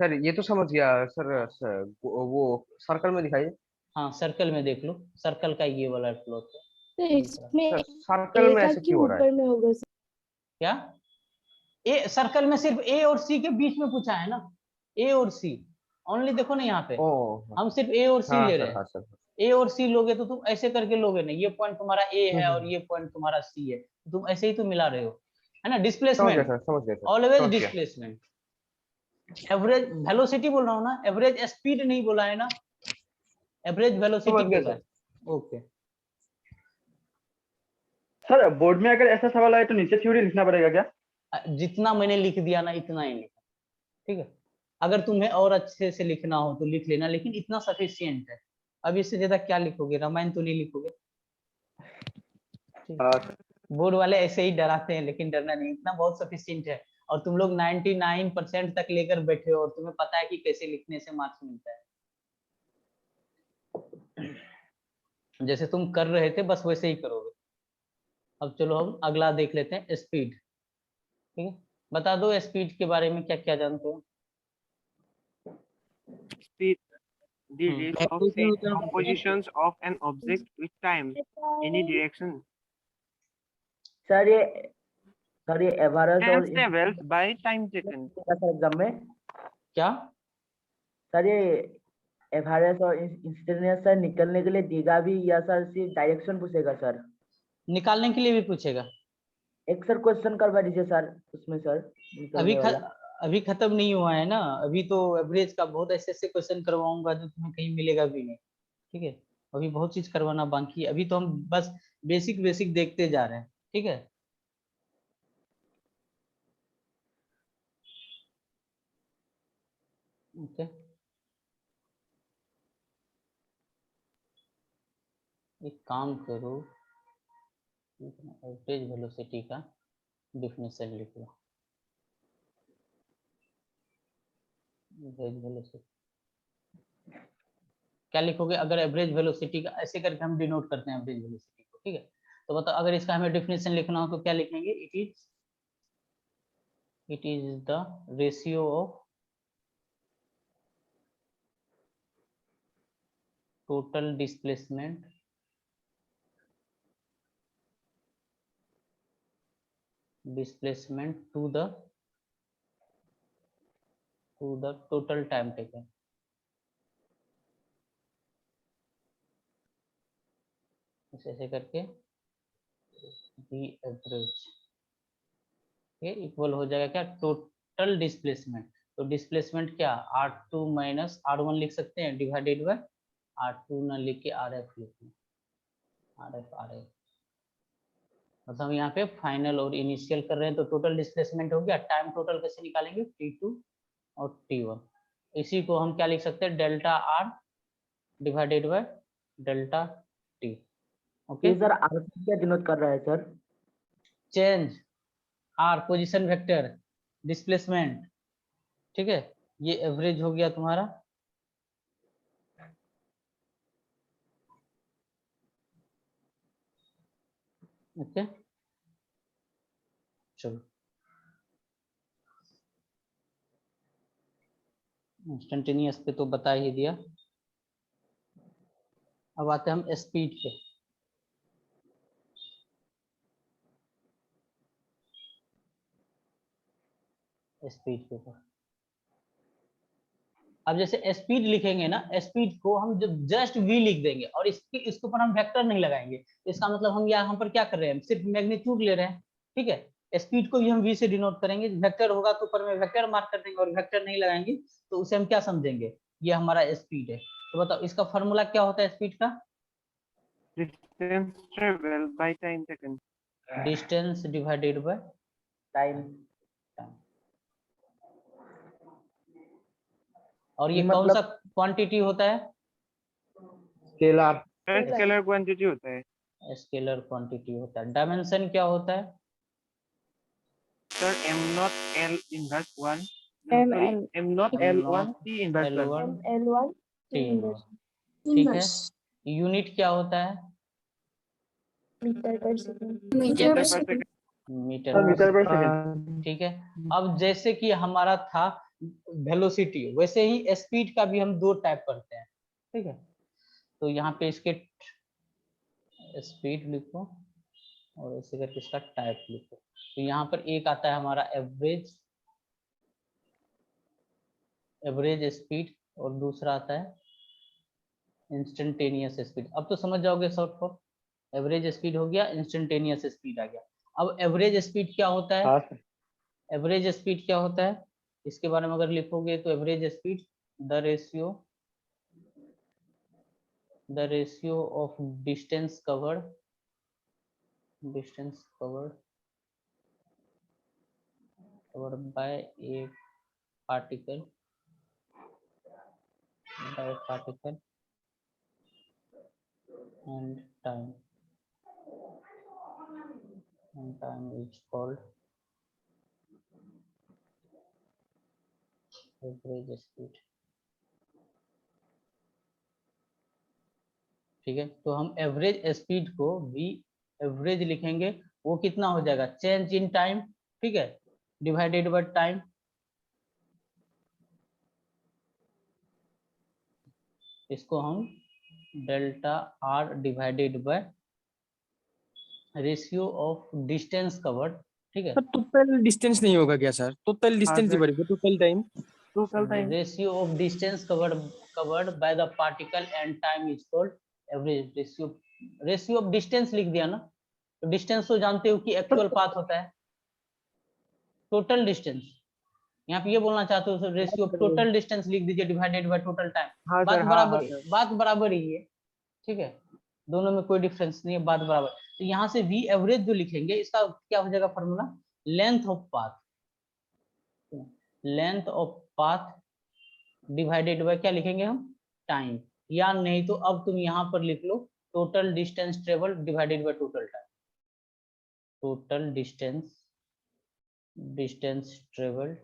सर ये तो समझ गया सर, वो सर्कल में दिखाइए। हाँ सर्कल में देख लो, सर्कल का ये वाला प्लॉट है। तो इसमें सर सर्कल ए में का ऐसे क्यों क्यों हो रहा है? ऊपर में होगा सर? क्या ए सर्कल में सिर्फ ए और सी के बीच में पूछा है ना, ए और सी ओनली। देखो ना यहाँ पे ओह हम सिर्फ ए और सी हाँ ले सर, रहे हैं। हाँ सर। ए और सी लोगे तो तुम ऐसे करके लोगे ना, ये पॉइंट तुम्हारा ए है और हम्म। ये पॉइंट तुम्हारा सी है, तुम ऐसे ही तो मिला रहे हो, है ना। समझ गया डिस्प्लेसमेंट सर, समझ गया सर, ऑलवेज समझ गया। डिस्प्लेसमेंट। एवरेज वेलोसिटी बोल रहा हूँ ना, एवरेज स्पीड नहीं बोला है ना, एवरेज वेलोसिटी समझ गया बोला सर। है। ओके सर बोर्ड में अगर ऐसा सवाल आए तो नीचे थ्योरी लिखना पड़ेगा क्या? जितना मैंने लिख दिया ना इतना ही लिखा, ठीक है। अगर तुम्हें और अच्छे से लिखना हो तो लिख लेना, लेकिन इतना सफिशियंट है। अब इससे ज्यादा क्या लिखोगे, रामायण तो नहीं लिखोगे। बोर्ड वाले ऐसे ही डराते हैं, लेकिन डरना नहीं, इतना बहुत सफिशियंट है। और तुम लोग 99% तक लेकर बैठे हो और तुम्हें पता है कि कैसे लिखने से मार्क्स मिलता है। जैसे तुम कर रहे थे बस वैसे ही करोगे। अब चलो हम अगला देख लेते हैं, स्पीड। ठीक है, बता दो स्पीड के बारे में क्या क्या जानते हो। Speed, the Hmm. rate of changing compositions of an object with time, any direction, sir ये एवरेज और and travels by time taken. Exam में क्या सर ये एवरेज और इंस्टेंटेनियस सर निकलने के लिए देगा भी, या सर सिर्फ डायरेक्शन पूछेगा सर? निकालने के लिए भी पूछेगा। एक सर क्वेश्चन करवा दीजिए सर उसमें सर अभी निकलने वाला। अभी खत्म नहीं हुआ है ना, अभी तो एवरेज का बहुत ऐसे ऐसे क्वेश्चन करवाऊंगा जो तुम्हें कहीं मिलेगा भी नहीं। ठीक है, अभी बहुत चीज करवाना बाकी है, अभी तो हम बस बेसिक बेसिक देखते जा रहे हैं। ठीक है, ओके। एक काम करो, एवरेज वेलोसिटी का डिफिनेशन लिख लो। एवरेज वेलोसिटी क्या लिखोगे, अगर एवरेज वेलोसिटी का ऐसे करके हम डिनोट करते हैं एवरेज वेलोसिटी को। ठीक है, तो बताओ अगर इसका हमें डिफिनेशन लिखना हो तो क्या लिखेंगे। It is the ratio of total displacement to the total time taken। ऐसे करके दी एवरेज ये इक्वल हो जाएगा क्या, टोटल डिस्प्लेसमेंट। तो डिस्प्लेसमेंट क्या, R2 माइनस R1 लिख सकते हैं, डिवाइडेड बाय R2 ना लिख के RF लिखना, RF मतलब हम यहाँ पे फाइनल और इनिशियल कर रहे हैं। तो टोटल डिस्प्लेसमेंट हो गया, टाइम टोटल कैसे निकालेंगे, T2 और T1। इसी को हम क्या लिख सकते हैं, delta R divided by delta T। Okay sir R क्या डिनोट कर रहा है sir? Change, R position vector, displacement. ठीक है, ये एवरेज हो गया तुम्हारा। ओके चलो, इंस्टेंटेनियस पे तो बता ही दिया। अब आते हैं हम स्पीड पे। स्पीड के ऊपर अब जैसे स्पीड लिखेंगे ना, स्पीड को हम जब जस्ट v लिख देंगे और इसके ऊपर हम वेक्टर नहीं लगाएंगे, इसका मतलब हम यहाँ पर क्या कर रहे हैं, सिर्फ मैग्नीट्यूड ले रहे हैं। ठीक है, स्पीड को भी हम v से डिनोट करेंगे, वेक्टर होगा तो ऊपर में वेक्टर मार्क कर देंगे, और वेक्टर नहीं लगाएंगे तो उसे हम क्या समझेंगे, ये हमारा स्पीड है। तो बताओ इसका फॉर्मूला क्या होता है स्पीड का, Distance traveled by time taken. Distance divided by time. और ये कौन सा क्वांटिटी होता है, स्केलर। Scalar quantity होता है। स्केलर क्वांटिटी होता है। डायमेंशन क्या होता है? Sir, M not L inverse 1. M Sorry, L M not M L1 not T inverse 1. L1 L1 T inverse ठीक है। यूनिट क्या होता है? meter per second. Meter per second. Metre sir per metre per second. Second. ठीक है। अब जैसे कि हमारा था वेलोसिटी, वैसे ही स्पीड का भी हम दो टाइप करते हैं। ठीक है, तो यहाँ पे इसके स्पीड लिखो और ऐसे करके इसका टाइप लिखो। तो यहाँ पर एक आता है हमारा एवरेज स्पीड और दूसरा आता है इंस्टेंटेनियस स्पीड। अब तो समझ जाओगे शॉर्ट फॉर्म। एवरेज स्पीड हो गया, इंस्टेंटेनियस स्पीड आ गया। अब एवरेज स्पीड क्या होता है? हाँ सर। एवरेज स्पीड क्या होता है इसके बारे में अगर लिखोगे तो average speed the ratio of distance covered by A particle and time is called average speed। ठीक है, तो हम एवरेज स्पीड को भी एवरेज लिखेंगे, वो कितना हो जाएगा? चेंज इन टाइम, ठीक है, डिवाइडेड बाय टाइम। इसको हम delta R divided by ratio of distance covered. ठीक है, सर टोटल डिस्टेंस नहीं होगा क्या sir? Total distance sir. Divided total time. Total time. Ratio of distance covered by the particle and time is called average. Ratio of distance लिख दिया ना, तो डिस्टेंस तो जानते हो कि एक्चुअल पाथ होता है। टोटल डिस्टेंस, यहाँ पे ये बोलना चाहते हो रेशियो ऑफ टोटल डिस्टेंस लिख दीजिए डिवाइडेड बाय टोटल टाइम। हाँ बात सर, हाँ बराबर, हाँ। बात बराबर ही है। ठीक है, दोनों में कोई डिफरेंस नहीं है, बात बराबर। तो यहाँ से वी एवरेज जो लिखेंगे इसका क्या हो जाएगा formula? Length of path divided by क्या लिखेंगे हम? टाइम। या नहीं तो अब तुम यहाँ पर लिख लो total distance travel divided by total time. Total distance travel,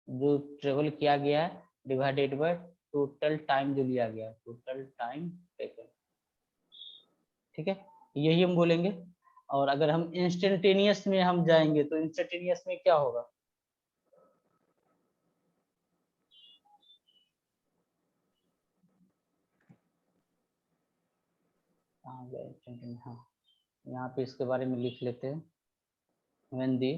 जो ट्रेवल किया गया है, डिवाइडेड बाय टोटल टाइम जो लिया गया है, टोटल टाइम टेकन। ठीक है, यही हम बोलेंगे। और अगर हम इंस्टेंटेनियस में हम जाएंगे तो इंस्टेंटेनियस में क्या होगा? हाँ, यहाँ पे इसके बारे में लिख लेते हैं। When the,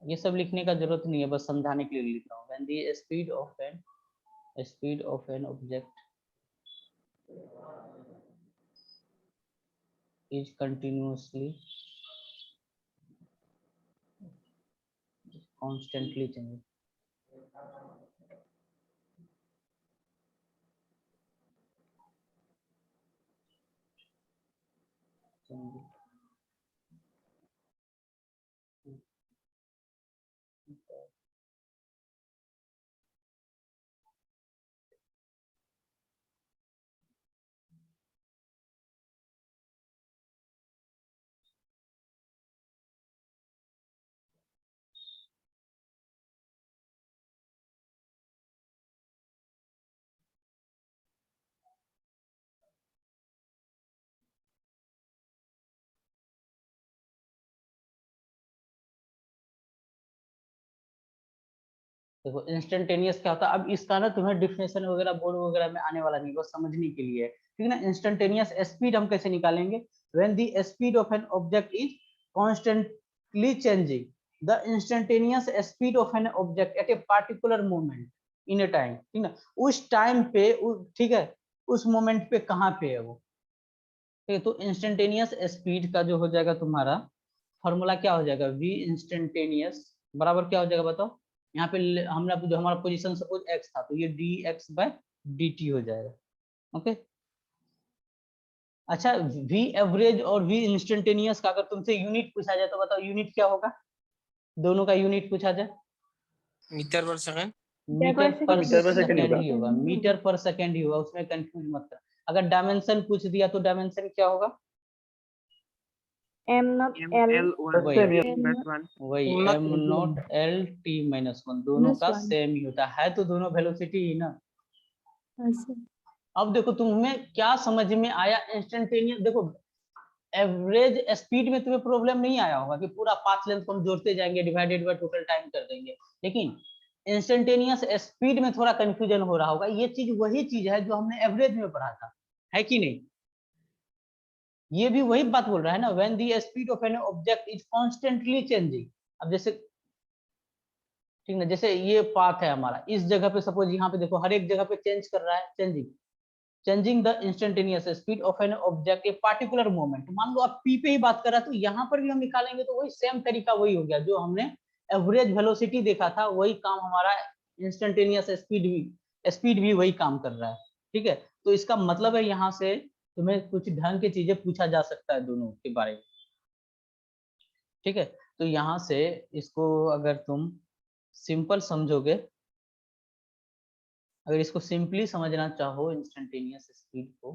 ये सब लिखने का जरूरत नहीं है, बस समझाने के लिए लिख रहा हूँ। When the speed of an object is continuously constantly changing। देखो इंस्टेंटेनियस क्या होता है, अब इसका ना तुम्हें डिफिनेशन वगैरह बोर्ड वगैरह में आने वाला नहीं, बस समझने के लिए, ठीक है ना। इंस्टेंटेनियस स्पीड हम कैसे निकालेंगे? When the speed of an object is constantly changing, the instantaneous speed of an object at a particular moment in A time. ठीक है, उस टाइम पे, ठीक है, उस मोमेंट पे कहाँ पे है वो। ठीक है, तो इंस्टेंटेनियस स्पीड का जो हो जाएगा तुम्हारा फॉर्मूला क्या हो जाएगा? v इंस्टेंटेनियस बराबर क्या हो जाएगा बताओ? यहाँ पे हमने जो हमारा पोजीशन सपोज x था, तो ये dx बाय dt हो जाएगा। ओके, अच्छा, v एवरेज और v इंस्टेंटेनियस का अगर तुमसे यूनिट पूछा जाए तो बताओ यूनिट क्या होगा? दोनों का यूनिट पूछा जाए। Metre per second. मीटर पर मीटर पर सेकंड सेकंड होगा। ही होगा, मीटर पर सेकंड ही होगा, उसमें कंफ्यूज मत कर। अगर डायमेंशन पूछ दिया तो डायमेंशन क्या होगा? m not M l L 1 वही plus 1. वही not m not l t minus 1 दोनों minus का 1 सेम ही होता है तो दोनों वेलोसिटी ही ना। हाँ सर अब देखो तुम्हें क्या समझ में आया इंस्टेंटेनियस। देखो एवरेज स्पीड में तुम्हें प्रॉब्लम नहीं आया होगा कि पूरा पाथ लेंथ को हम जोड़ते जाएंगे डिवाइडेड बाय टोटल टाइम कर देंगे, लेकिन इंस्टेंटेनियस स्पीड में थोड़ा कंफ्यूजन हो रहा होगा। ये चीज वही चीज है जो हमने एवरेज में पढ़ा था, है कि नहीं? ये भी वही बात बोल रहा है ना, when the speed of an object is constantly changing. अब जैसे ठीक ना, जैसे ये पाथ है हमारा, इस जगह पे सपोज यहाँ पे देखो हर एक जगह पे चेंज कर रहा है, changing the instantaneous speed of an object a particular moment. मान लो आप पी पे ही बात कर रहा है तो यहाँ पर भी हम निकालेंगे तो वही सेम तरीका वही हो गया जो हमने एवरेज वेलोसिटी देखा था, वही काम हमारा इंस्टेंटेनियस स्पीड भी वही काम कर रहा है। ठीक है, तो इसका मतलब है यहाँ से तुम्हें कुछ ढंग की चीजें पूछा जा सकता है दोनों के बारे में। ठीक है, तो यहाँ से इसको अगर तुम सिंपल समझोगे, अगर इसको सिंपली समझना चाहो इंस्टेंटेनियस स्पीड को,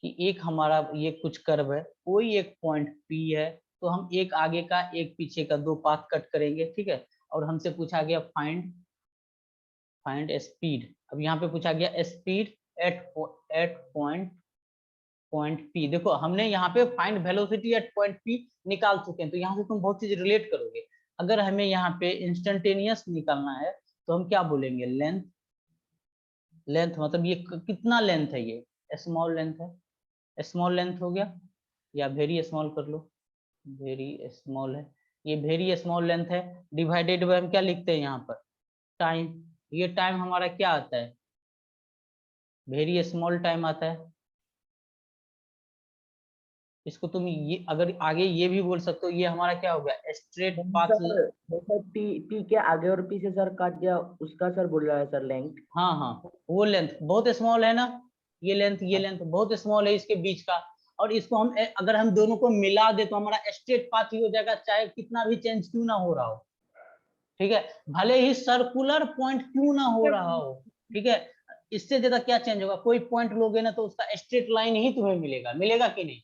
कि एक हमारा ये कुछ कर्व है, कोई एक पॉइंट P है, तो हम एक आगे का एक पीछे का दो पाथ कट करेंगे। ठीक है, और हमसे पूछा गया फाइंड स्पीड। अब यहाँ पे पूछा गया स्पीड एट पॉइंट P। देखो हमने यहाँ पे find velocity at point P निकाल चुके हैं, तो यहाँ से तुम बहुत चीज रिलेट करोगे। अगर हमें यहाँ पे इंस्टेंटेनियस निकालना है तो हम क्या बोलेंगे? लेंथ मतलब ये कितना लेंथ है, ये स्मॉल लेंथ है, स्मॉल लेंथ हो गया, या वेरी स्मॉल कर लो, वेरी स्मॉल है, ये वेरी स्मॉल लेंथ है, डिवाइडेड बाय हम क्या लिखते हैं यहाँ पर? टाइम। ये टाइम हमारा क्या आता है? वेरी स्मॉल टाइम आता है। इसको तुम ये अगर आगे ये भी बोल सकते हो, ये हमारा क्या हो गया? Straight path. सर जैसे टी के आगे और पीछे सर काट दिया उसका सर बोल रहा है सर लेंथ। हाँ, वो लेंथ बहुत स्मॉल है ना, ये लेंथ बहुत स्मॉल है इसके बीच का। और इसको हम अगर हम दोनों को मिला दे तो हमारा स्ट्रेट पाथ ही हो जाएगा, चाहे कितना भी चेंज क्यों ना हो रहा हो। ठीक है, भले ही सर्कुलर पॉइंट क्यों ना हो रहा हो। ठीक है, इससे ज्यादा क्या चेंज होगा? कोई पॉइंट लोगे ना तो उसका स्ट्रेट लाइन ही तुम्हें मिलेगा कि नहीं?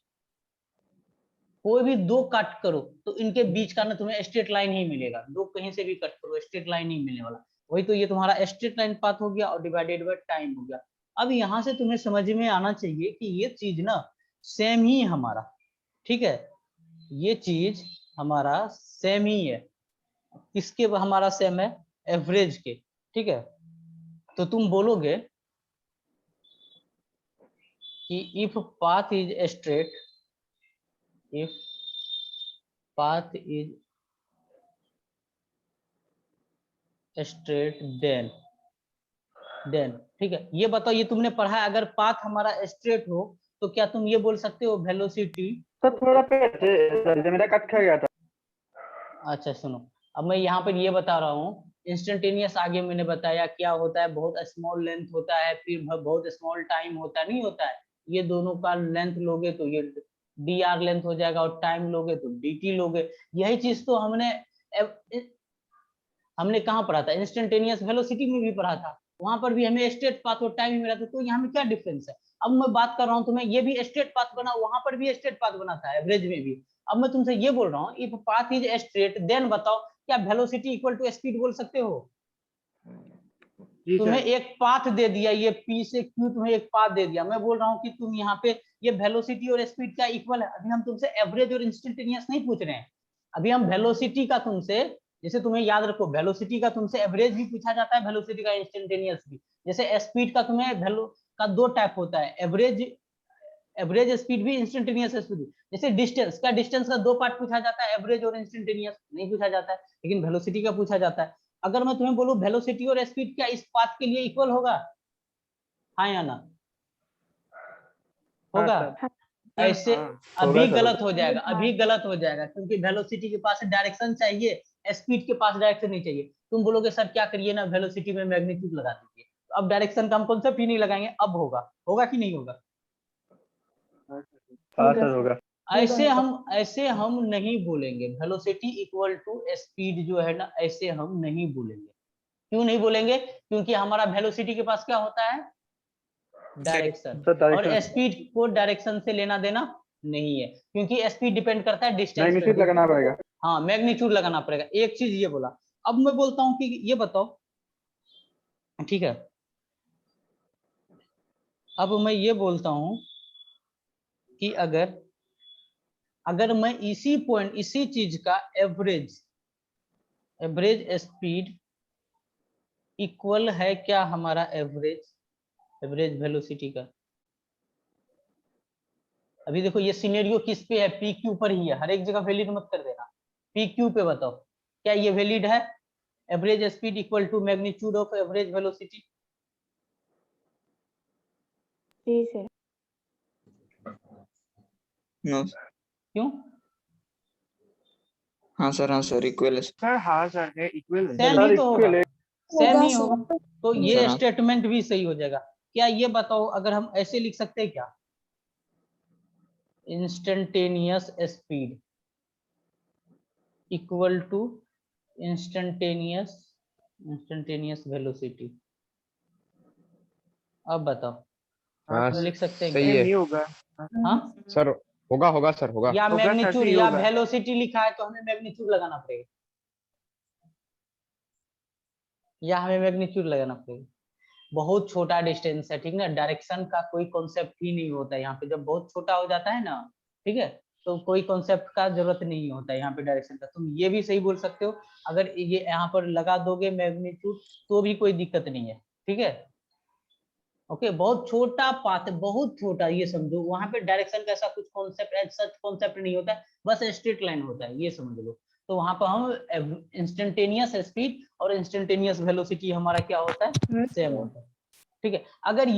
कोई भी दो कट करो तो इनके बीच का ना तुम्हें स्ट्रेट लाइन ही मिलेगा, दो कहीं से भी कट करो स्ट्रेट लाइन ही मिलने वाला। वही तो ये तुम्हारा स्ट्रेट लाइन पाथ हो गया और डिवाइडेड बाय टाइम हो गया। अब यहाँ से तुम्हें समझ में आना चाहिए कि ये चीज ना सेम ही हमारा, ठीक है, ये चीज हमारा सेम ही है। किसके हमारा सेम है? एवरेज के। ठीक है, तो तुम बोलोगे कि if path is straight, if path is straight then ठीक है, ये बताओ, ये तुमने पढ़ा है, अगर पाथ हमारा स्ट्रेट हो तो क्या तुम ये बोल सकते हो वेलोसिटी? सर थोड़ा पे मेरा कट खा गया था। अच्छा सुनो, अब मैं यहाँ पर ये बता रहा हूँ, इंस्टेंटेनियस आगे मैंने बताया क्या होता है, बहुत स्मॉल लेंथ होता है, फिर बहुत स्मॉल टाइम होता है, नहीं होता है। ये दोनों का लेंथ लोगे तो ये dr लेंथ हो जाएगा, और टाइम लोगे तो dt लोगे। यही चीज तो हमने कहाँ पढ़ा था? इंस्टेंटेनियस वेलोसिटी में भी पढ़ा था, वहां पर भी हमें स्ट्रेट पाथ और टाइम मिला था। तो यहाँ में क्या डिफरेंस है? अब मैं बात कर रहा हूँ तुम्हें, ये भी स्ट्रेट पाथ बना, वहां पर भी स्ट्रेट पाथ बना था एवरेज में भी। अब मैं तुमसे ये बोल रहा हूँ if path is straight then बताओ क्या वेलोसिटी इक्वल टू स्पीड बोल सकते हो? जी तुम्हें सर। एक पाथ दे दिया, ये P से Q तुम्हें एक पाथ दे दिया, मैं बोल रहा हूँ कि तुम यहाँ पे ये वेलोसिटी और स्पीड क्या इक्वल है? अभी हम तुमसे एवरेज और इंस्टेंटेनियस नहीं पूछ रहे हैं, अभी हम वेलोसिटी का तुमसे, जैसे तुम्हें याद रखो वेलोसिटी का तुमसे एवरेज भी पूछा जाता है, वेलोसिटी का इंस्टेंटेनियस भी। जैसे स्पीड का तुम्हें वेलो का दो टाइप होता है, एवरेज स्पीड भी, इंस्टेंटेनियस स्पीड भी। जैसे डिस्टेंस का दो पार्ट पूछा जाता है, एवरेज और इंस्टेंटेनियस नहीं पूछा जाता है, लेकिन वेलोसिटी का पूछा जाता है। अगर मैं तुम्हें बोलूं वेलोसिटी और स्पीड क्या इस पाथ के लिए इक्वल होगा? हाँ या ना? होगा? ऐसे अभी गलत हो जाएगा, अभी गलत हो जाएगा, क्योंकि वेलोसिटी के पास डायरेक्शन चाहिए, स्पीड के पास डायरेक्शन नहीं चाहिए। तुम बोलोगे सर क्या करिए ना, वेलोसिटी में मैग्नीट्यूड लगा दीजिए, तो अब डायरेक्शन का हम कॉन्सेप्ट ही नहीं लगाएंगे, अब होगा कि नहीं होगा? हाँ सर होगा। ऐसे हम नहीं बोलेंगे। वेलोसिटी इक्वल टू स्पीड जो है ना, ऐसे हम नहीं बोलेंगे। क्यों नहीं बोलेंगे? क्योंकि हमारा वेलोसिटी के पास क्या होता है? डायरेक्शन। और स्पीड को डायरेक्शन से लेना देना नहीं है, क्योंकि स्पीड डिपेंड करता है डिस्टेंस मैग्नीट्यूड पे। लगाना पड़ेगा। हाँ, मैग्नीट्यूड लगाना पड़ेगा। एक चीज ये बोला। अब मैं बोलता हूँ कि ये बताओ, ठीक है, अब मैं ये बोलता हूं कि अगर मैं इसी पॉइंट, इसी चीज का एवरेज स्पीड इक्वल है क्या हमारा एवरेज वेलोसिटी का। अभी देखो ये सिनेरियो किस पे है? पी क्यू पर ही है। हर एक जगह वैलिड मत कर देना, पी क्यू पे बताओ क्या ये वैलिड है? Average speed equal to magnitude of average velocity. जी सर। नो। क्यों? हाँ सर इक्वल है सर हाँ सर है इक्वल है। सेम ही तो होगा, सेम ही सर। होगा। तो ये सर, हाँ। स्टेटमेंट भी सही हो जाएगा। क्या ये बताओ, अगर हम ऐसे लिख सकते हैं क्या? Instantaneous speed equal to instantaneous velocity. अब बताओ, हाँ हम लिख सकते हैं सही क्या? है नहीं होगा। हाँ, सर, होगा सर होगा। या होगा सर, मैग्नीट्यूड सही या होगा। वेलोसिटी लिखा है तो हमें मैग्नीट्यूड लगाना पड़ेगा, या हमें मैग्नीट्यूड लगाना पड़ेगा। बहुत छोटा डिस्टेंस है, ठीक ना, डायरेक्शन का कोई कॉन्सेप्ट ही नहीं होता है यहाँ पे। जब बहुत छोटा हो जाता है ना, ठीक है, तो कोई कॉन्सेप्ट का जरूरत नहीं होता है यहाँ पे डायरेक्शन का। तुम ये भी सही बोल सकते हो, अगर ये यहाँ पर लगा दोगे मैग्नीट्यूड तो भी कोई दिक्कत नहीं है, ठीक है। ओके, बहुत छोटा पाथ है, बहुत छोटा, ये समझो। वहां पे डायरेक्शन का ऐसा कुछ कॉन्सेप्ट, सच कॉन्सेप्ट नहीं होता है, बस स्ट्रेट लाइन होता है, ये समझ लो। तो वहां पर हम इंस्टेंटेनियस स्पीड और इंस्टेंटेनियस वेलोसिटी हमारा क्या होता है? सेम होता है, ठीक है। अगर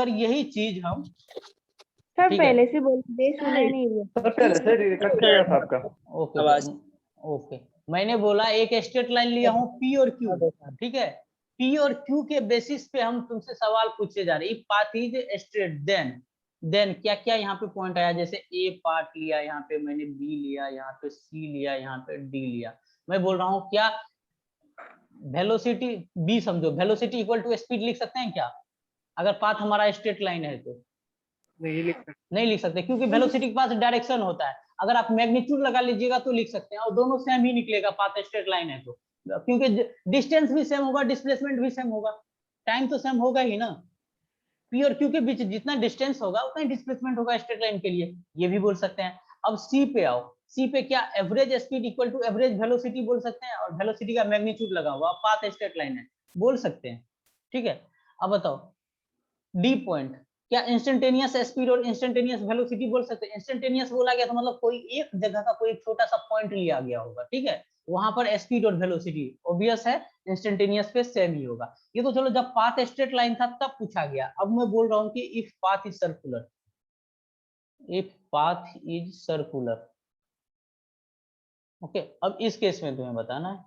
यही चीज हम, सर ठीक है, पहले से बोल दे, सुना नहीं दिया। सर पहले से कट किया गया था आपका। ओके ओके, मैंने बोला एक स्ट्रेट लाइन लिया हूँ पी और क्यू, ठीक है। पी और क्यू के बेसिस पे हम तुमसे सवाल पूछे जा रहे हैं। पाथ इज स्ट्रेट, देन क्या क्या यहाँ पे पॉइंट आया? जैसे ए पार्ट लिया, यहाँ पे मैंने बी लिया, यहाँ पे सी लिया, यहाँ पे डी लिया। मैं बोल रहा हूँ क्या वेलोसिटी बी समझो, वेलोसिटी इक्वल टू स्पीड लिख सकते हैं क्या? अगर पाथ हमारा स्ट्रेट लाइन है तो नहीं लिख सकते, क्योंकि वेलोसिटी के पास डायरेक्शन होता है। अगर आप मैग्नीट्यूड लगा लीजिएगा तो लिख सकते हैं, और दोनों सेम ही निकलेगा पाथ स्ट्रेट लाइन है तो, क्योंकि डिस्टेंस भी सेम होगा, डिस्प्लेसमेंट भी सेम होगा, टाइम तो सेम होगा ही ना। पी और क्यू के बीच जितना डिस्टेंस होगा उतना ही डिस्प्लेसमेंट होगा स्ट्रेट लाइन के लिए, ये भी बोल सकते हैं। अब सी पे आओ, सी पे क्या average speed equal to average velocity बोल सकते हैं, और वेलोसिटी का मैग्नीट्यूड लगा हुआ, पाथ स्ट्रेट लाइन है, बोल सकते हैं, ठीक है। अब बताओ डी पॉइंट, क्या इंस्टेंटेनियस स्पीड और इंस्टेंटेनियस वेलोसिटी बोल सकते हैं? इंस्टेंटेनियस बोला गया तो मतलब कोई एक जगह का कोई छोटा सा पॉइंट लिया गया होगा, ठीक है, वहां पर स्पीड और वेलोसिटी ऑब्वियस है इंस्टेंटेनियस पे सेम ही होगा। ये तो चलो जब पाथ स्ट्रेट लाइन था तब पूछा गया। अब मैं बोल रहा हूं कि if path is circular, okay, अब इस केस में तुम्हें बताना है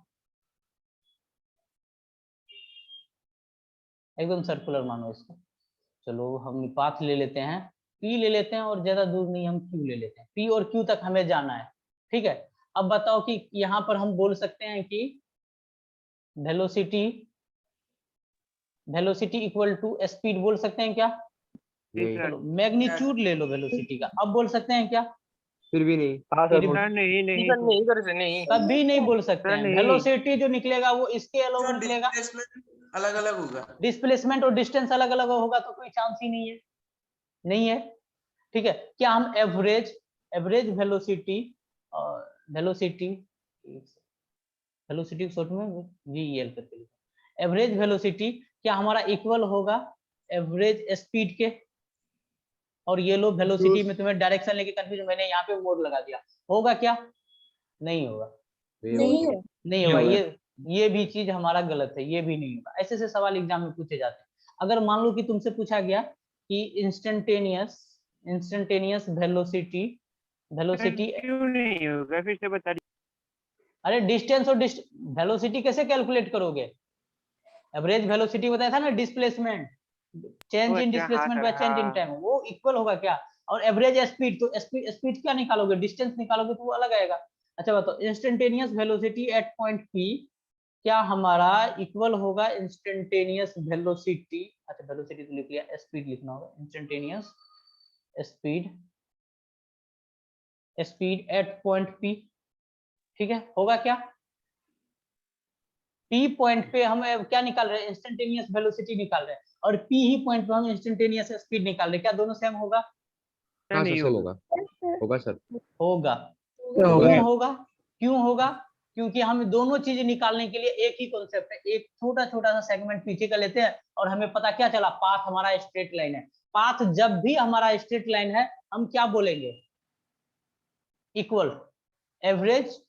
एकदम सर्कुलर मानो इसको। चलो हम पाथ ले लेते हैं, पी ले लेते हैं, और ज्यादा दूर नहीं हम क्यू ले लेते हैं। पी और क्यू तक हमें जाना है, ठीक है। अब बताओ कि यहाँ पर हम बोल सकते हैं कि वेलोसिटी इक्वल टू स्पीड बोल सकते हैं क्या? चलो मैग्नीट्यूड ले लो वेलोसिटी का, अब बोल सकते हैं क्या? फिर भी नहीं। नहीं कभी नहीं बोल सकते हैं। वेलोसिटी जो निकलेगा वो इसके अलावा निकलेगा, अलग अलग होगा। डिस्प्लेसमेंट और डिस्टेंस अलग अलग होगा तो कोई चांस ही नहीं है, ठीक है। क्या हम एवरेज वेलोसिटी शॉर्ट में वीएल करके, एवरेज वेलोसिटी क्या हमारा इक्वल होगा एवरेज स्पीड के? और ये लो वेलोसिटी में तुम्हें डायरेक्शन लेके कंफ्यूजन, मैंने यहाँ पे मोड लगा दिया, होगा क्या? नहीं होगा, नहीं होगा। ये भी चीज हमारा गलत है, ये भी नहीं होगा। ऐसे ऐसे सवाल एग्जाम में पूछे जाते हैं। अगर मान लो कि तुमसे पूछा गया कि इंस्टेंटेनियस वेलोसिटी क्यों नहीं होगा, फिर से बता दीजिए। अरे डिस्टेंस और वेलोसिटी कैसे कैलकुलेट करोगे? एवरेज वेलोसिटी बताया था ना, डिस्प्लेसमेंट चेंज तो इन अच्छा, हाँ displacement sir, by change in हाँ। टाइम, वो इक्वल होगा क्या? और एवरेज स्पीड, तो स्पीड क्या निकालोगे? डिस्टेंस निकालोगे तो वो अलग आएगा। अच्छा बताओ, instantaneous velocity at point P क्या हमारा इक्वल होगा इंस्टेंटेनियस वेलोसिटी? अच्छा वेलोसिटी तो लिख लिया, स्पीड लिखना होगा, instantaneous speed at point P, ठीक है, होगा क्या? पी पॉइंट पे हम क्या निकाल रहे हैं? इंस्टेंटेनियस वेलोसिटी निकाल रहे हैं, और पी ही पॉइंट पे हम इंस्टेंटेनियस स्पीड निकाल रहे हैं। क्या दोनों सेम होगा? हाँ सर नहीं सेम होगा। होगा, होगा सर, होगा। होगा क्यों सर। होगा? क्यों होगा? क्योंकि हम दोनों चीज निकालने के लिए एक ही कॉन्सेप्ट है, एक छोटा छोटा सा सेगमेंट पीछे का लेते हैं, और हमें पता क्या चला? पाथ हमारा स्ट्रेट लाइन है। पाथ जब भी हमारा स्ट्रेट लाइन है, हम क्या बोलेंगे? इक्वल। एवरेज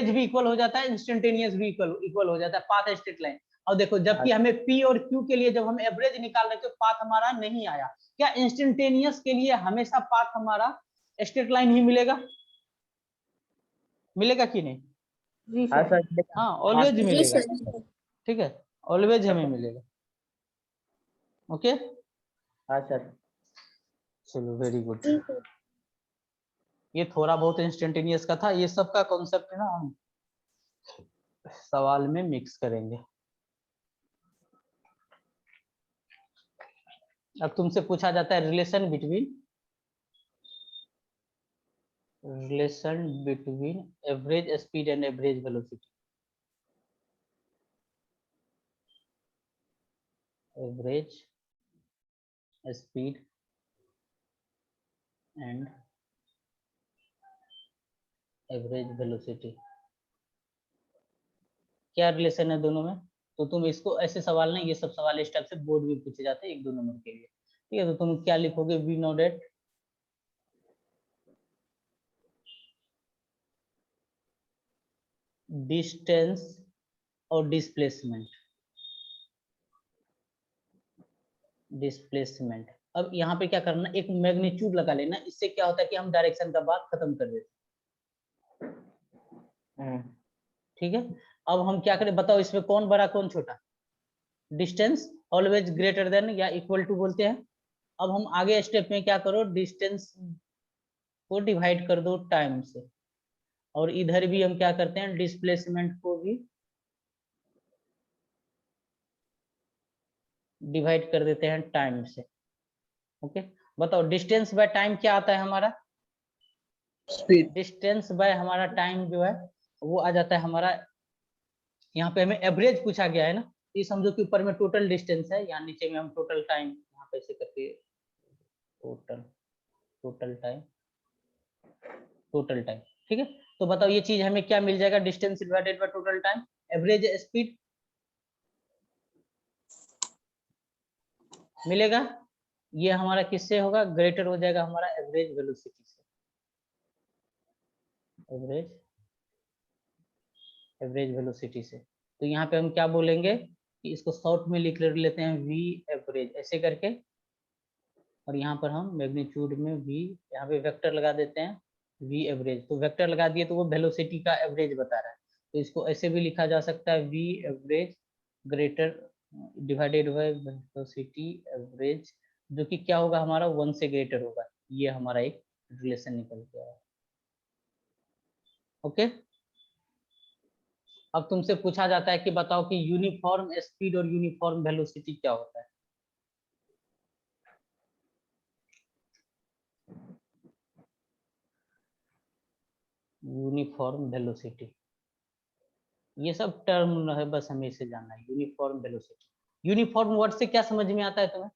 भी इक्वल हो जाता है, इंस्टेंटेनियस भी इक्वल हो जाता है, पाथ स्ट्रेट लाइन। और देखो, जबकि हमें पी और क्यू के लिए जब हम एवरेज निकाल रहे थे, पाथ हमारा नहीं आया। क्या इंस्टेंटेनियस के लिए हमेशा पाथ हमारा स्ट्रेट लाइन ही मिलेगा? मिलेगा कि नहीं? जी हाँ सर। सर। हाँ, ऑलवेज जी मिलेगा, सर। ठीक है, ऑलवेज हमें मिलेगा। ओके, हाँ सर। चलो वेरी गुड। जी सर। ये थोड़ा बहुत इंस्टेंटेनियस का था, ये सब का कॉन्सेप्ट है ना, हम सवाल में मिक्स करेंगे। अब तुमसे पूछा जाता है relation between average speed and average velocity. Average speed and average velocity, क्या रिलेशन है दोनों में? तो तुम इसको ऐसे सवाल नहीं, ये सब सवाल इस टाइप से बोर्ड में पूछे जाते हैं 1-2 नंबर के लिए, ठीक है। तो तुम क्या लिखोगे? वी नो दैट डिस्टेंस और डिस्प्लेसमेंट। अब यहाँ पे क्या करना, एक मैग्नीट्यूड लगा लेना, इससे क्या होता है कि हम डायरेक्शन का बात खत्म कर देते हैं, ठीक है। अब हम क्या करें बताओ, इसमें कौन बड़ा कौन छोटा? डिस्टेंस ऑलवेज ग्रेटर देन या इक्वल टू बोलते हैं। अब हम आगे स्टेप में क्या करो, डिस्टेंस को डिवाइड कर दो टाइम से, और इधर भी हम क्या करते हैं, डिस्प्लेसमेंट को भी डिवाइड कर देते हैं टाइम से। ओके, बताओ डिस्टेंस बाय टाइम क्या आता है हमारा? स्पीड। डिस्टेंस बाय हमारा टाइम जो है वो आ जाता है हमारा, यहाँ पे हमें एवरेज पूछा गया है ना, ये समझो कि ऊपर में टोटल डिस्टेंस है, यहाँ नीचे में हम टोटल टाइम यहाँ पे ऐसे करके टोटल टाइम, ठीक है। तो बताओ ये चीज हमें क्या मिल जाएगा? Distance divided by total time, average speed मिलेगा। ये हमारा किससे होगा? ग्रेटर हो जाएगा हमारा एवरेज वेलोसिटी से। एवरेज वेलोसिटी से, तो यहाँ पे हम क्या बोलेंगे कि इसको शॉर्ट में लिख लेते हैं वी एवरेज ऐसे करके, और यहाँ पर हम मैग्नीट्यूड में वी, यहाँ पे वेक्टर लगा देते हैं वी एवरेज। तो वेक्टर लगा दिए तो वो वेलोसिटी का एवरेज बता रहा है, तो इसको ऐसे भी लिखा जा सकता है V average greater divided by velocity average, जो कि क्या होगा हमारा 1 से ग्रेटर होगा। ये हमारा एक रिलेशन निकल के आया। ओके, अब तुमसे पूछा जाता है कि बताओ कि यूनिफॉर्म स्पीड और यूनिफॉर्म वेलोसिटी क्या होता है? यूनिफॉर्म वेलोसिटी, ये सब टर्म है, बस हमें इसे जानना है। यूनिफॉर्म वेलोसिटी, यूनिफॉर्म वर्ड से क्या समझ में आता है तुम्हें?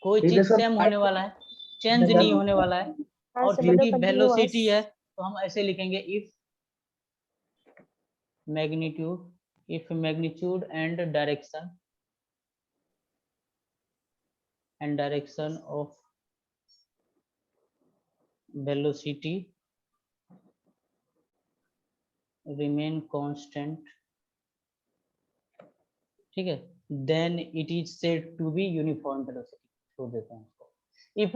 कोई चीज सेम होने वाला है, चेंज नहीं होने वाला है, हाँ और सर, चूंकि मतलब वेलोसिटी है continuous। तो हम ऐसे लिखेंगे if magnitude and direction of velocity remain constant, ठीक है, then it is said to be uniform velocity। छोड़ देते हैं इसको। if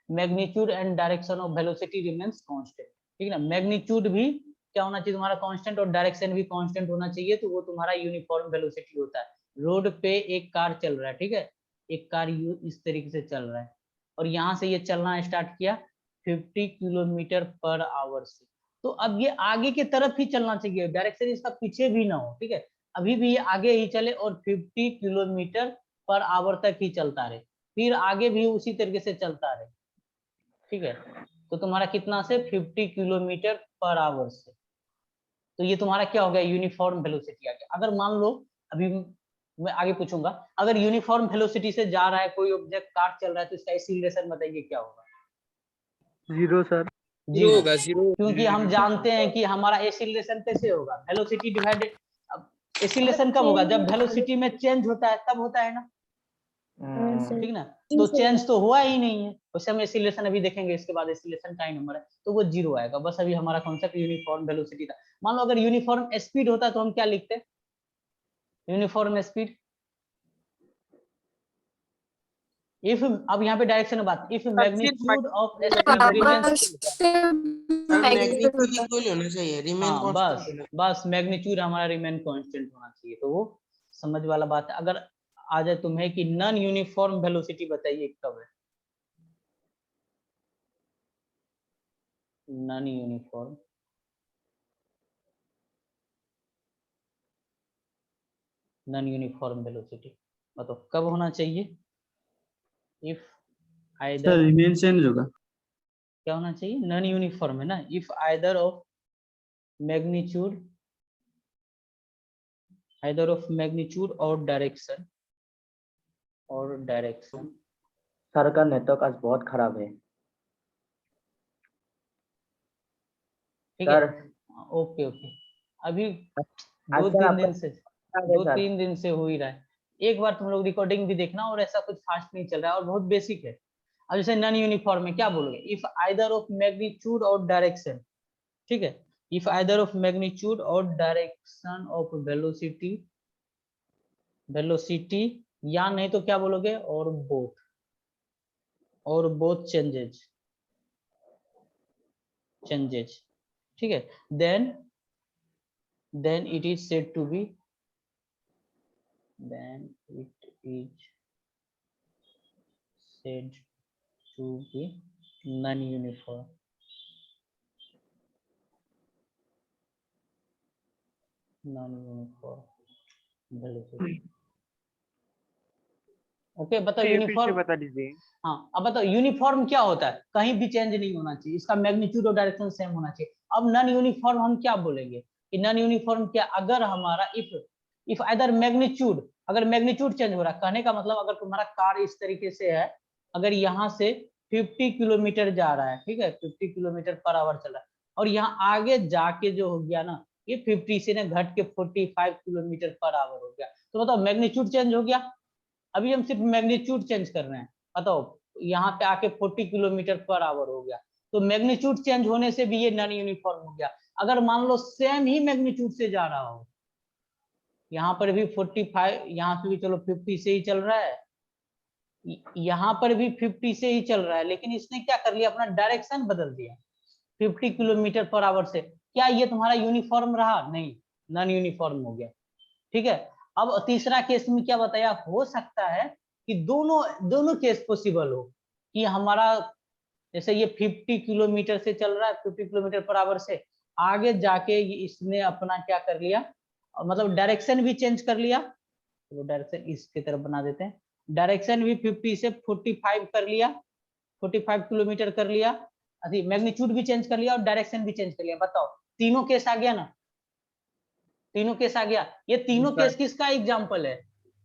magnitude and direction of velocity remains constant, ठीक है ना, मैग्नीट्यूड भी क्या होना चाहिए तुम्हारा? कांस्टेंट, और डायरेक्शन भी कांस्टेंट होना चाहिए, तो वो तुम्हारा यूनिफॉर्म वेलोसिटी होता है। रोड पे एक कार चल रहा है, ठीक है, एक कार इस तरीके से चल रहा है और यहाँ से ये चलना स्टार्ट किया 50 किलोमीटर पर आवर से। तो अब ये आगे की तरफ ही चलना चाहिए, डायरेक्शन इसका पीछे भी ना हो, ठीक है, अभी भी ये आगे ही चले और 50 किलोमीटर पर आवर तक ही चलता रहे, फिर आगे भी उसी तरीके से चलता रहे, ठीक है। तो तुम्हारा कितना से 50 किलोमीटर पर आवर से, तो ये तुम्हारा क्या हो गया, यूनिफॉर्म वेलोसिटी आ गया। अगर मान लो अभी मैं आगे पूछूंगा, अगर यूनिफॉर्म वेलोसिटी से जा रहा है कोई ऑब्जेक्ट, कार चल रहा है, तो इसका एक्सीलरेशन बताइए क्या होगा? 0 सर। जीरो होगा, जीरो। क्योंकि हम जानते हैं कि हमारा एक्सीलरेशन कैसे होगा, वेलोसिटी डिवाइडेड, एक्सीलरेशन कब होगा, जब वेलोसिटी में चेंज होता है तब होता है ना, ठीक ना। तो चेंज तो हुआ ही नहीं है, उसे हम एक्सीलरेशन अभी देखेंगे, इसके बाद एक्सीलरेशन का ही नंबर है, तो वो 0 आएगा। बस अभी हमारा कॉन्सेप्ट यूनिफॉर्म वेलोसिटी था। मान लो अगर यूनिफॉर्म स्पीड होता तो हम क्या लिखते, यूनिफॉर्म स्पीड, इफ, अब यहाँ पे डायरेक्शन में बात, if magnitude of speed remains, magnitude equal होना चाहिए, रिमेन हाँ बस कांस्टेंट। बस मैग्नीट्यूड हमारा रिमेन कांस्टेंट होना चाहिए, तो वो समझ वाला बात है। अगर आ जाए तुम्हें कि नॉन यूनिफॉर्म वेलोसिटी बताइए कब है, non uniform, non uniform velocity मतलब कब होना चाहिए, इफ आइदर, रिमेन चेंज होगा। क्या होना चाहिए, नॉन यूनिफॉर्म है ना, if either of magnitude, either of magnitude और डायरेक्शन, और डायरेक्शन। सर का नेटवर्क आज बहुत खराब है ठीक है, सर। ओके ओके, अभी आज दो सर तीन आपका दिन से सर 2-3 दिन से हो ही रहा है। एक बार तुम लोग रिकॉर्डिंग भी देखना, और ऐसा कुछ फास्ट नहीं चल रहा है और बहुत बेसिक है। अब जैसे नॉन यूनिफॉर्म में क्या बोलोगे, इफ आइदर ऑफ मैग्नीट्यूड और डायरेक्शन, ठीक है, इफ आइदर ऑफ मैग्नीट्यूड और डायरेक्शन ऑफ वेलोसिटी, वेलोसिटी, या नहीं तो क्या बोलोगे, और बोथ, और बोथ चेंजेज, चेंजेज, ठीक है, then it is said to be, then it is said to be non-uniform, non-uniform velocity। Okay, बताओ फिर से यूनिफॉर्म, बता दीजिए। हाँ अब बताओ यूनिफॉर्म क्या होता है, कहीं भी चेंज नहीं होना चाहिए, इसका मैग्नीट्यूड और डायरेक्शन सेम होना चाहिए। अब नॉन यूनिफॉर्म हम क्या बोलेंगे कि नॉन यूनिफॉर्म क्या, अगर हमारा इफ आइदर मैग्नीट्यूड, अगर मैग्नीट्यूड चेंज हो रहा है, कहने का मतलब अगर तुम्हारा कार इस तरीके से है, अगर यहाँ से 50 किलोमीटर जा रहा है, ठीक है, 50 किलोमीटर पर आवर चल रहा है, और यहाँ आगे जाके जो हो गया ना, ये 50 से ना घट के 45 किलोमीटर पर आवर हो गया, तो बताओ मैग्नीट्यूड चेंज हो गया। अभी हम सिर्फ मैग्नीट्यूड चेंज कर रहे हैं, बताओ यहाँ पे आके 40 किलोमीटर पर आवर हो गया, तो मैग्नीट्यूड चेंज होने से भी ये नॉन यूनिफॉर्म हो गया। अगर मान लो सेम ही मैग्नीट्यूड से जा रहा हो, यहाँ पर भी 45, यहाँ से भी चलो 50 से ही चल रहा है, यहाँ पर भी 50 से ही चल रहा है, लेकिन इसने क्या कर लिया, अपना डायरेक्शन बदल दिया 50 किलोमीटर पर आवर से, क्या ये तुम्हारा यूनिफॉर्म रहा, नहीं, नॉन यूनिफॉर्म हो गया, ठीक है। अब तीसरा केस में क्या बताया, हो सकता है कि दोनों केस पॉसिबल हो, कि हमारा जैसे ये 50 किलोमीटर से चल रहा है, 50 किलोमीटर पर आवर से आगे जाके इसने अपना क्या कर लिया, मतलब डायरेक्शन भी चेंज कर लिया, तो डायरेक्शन इसकी तरफ बना देते हैं, डायरेक्शन भी 50 से 45 कर लिया, 45 किलोमीटर कर लिया, अभी मैग्नीट्यूड भी चेंज कर लिया और डायरेक्शन भी चेंज कर लिया। बताओ तीनों केस आ गया ना, तीनों केस आ गया। ये तीनों केस किसका एग्जांपल है,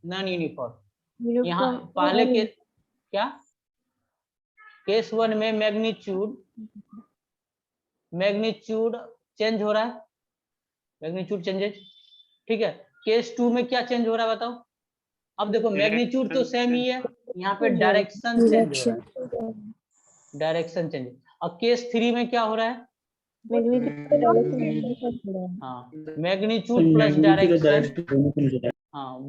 नॉन यूनिफॉर्म। यहाँ पहले के क्या, केस 1 में मैग्नीट्यूड चेंज हो रहा है, मैग्नीट्यूड चेंजेस, ठीक है। केस 2 में क्या चेंज हो रहा है बताओ, अब देखो मैग्नीट्यूड तो सेम ही है, यहाँ पे डायरेक्शन चेंज हो रहा है, डायरेक्शन चेंज। और केस 3 में क्या हो रहा है, हाँ मैग्नीट्यूड प्लस डायरेक्शन, हाँ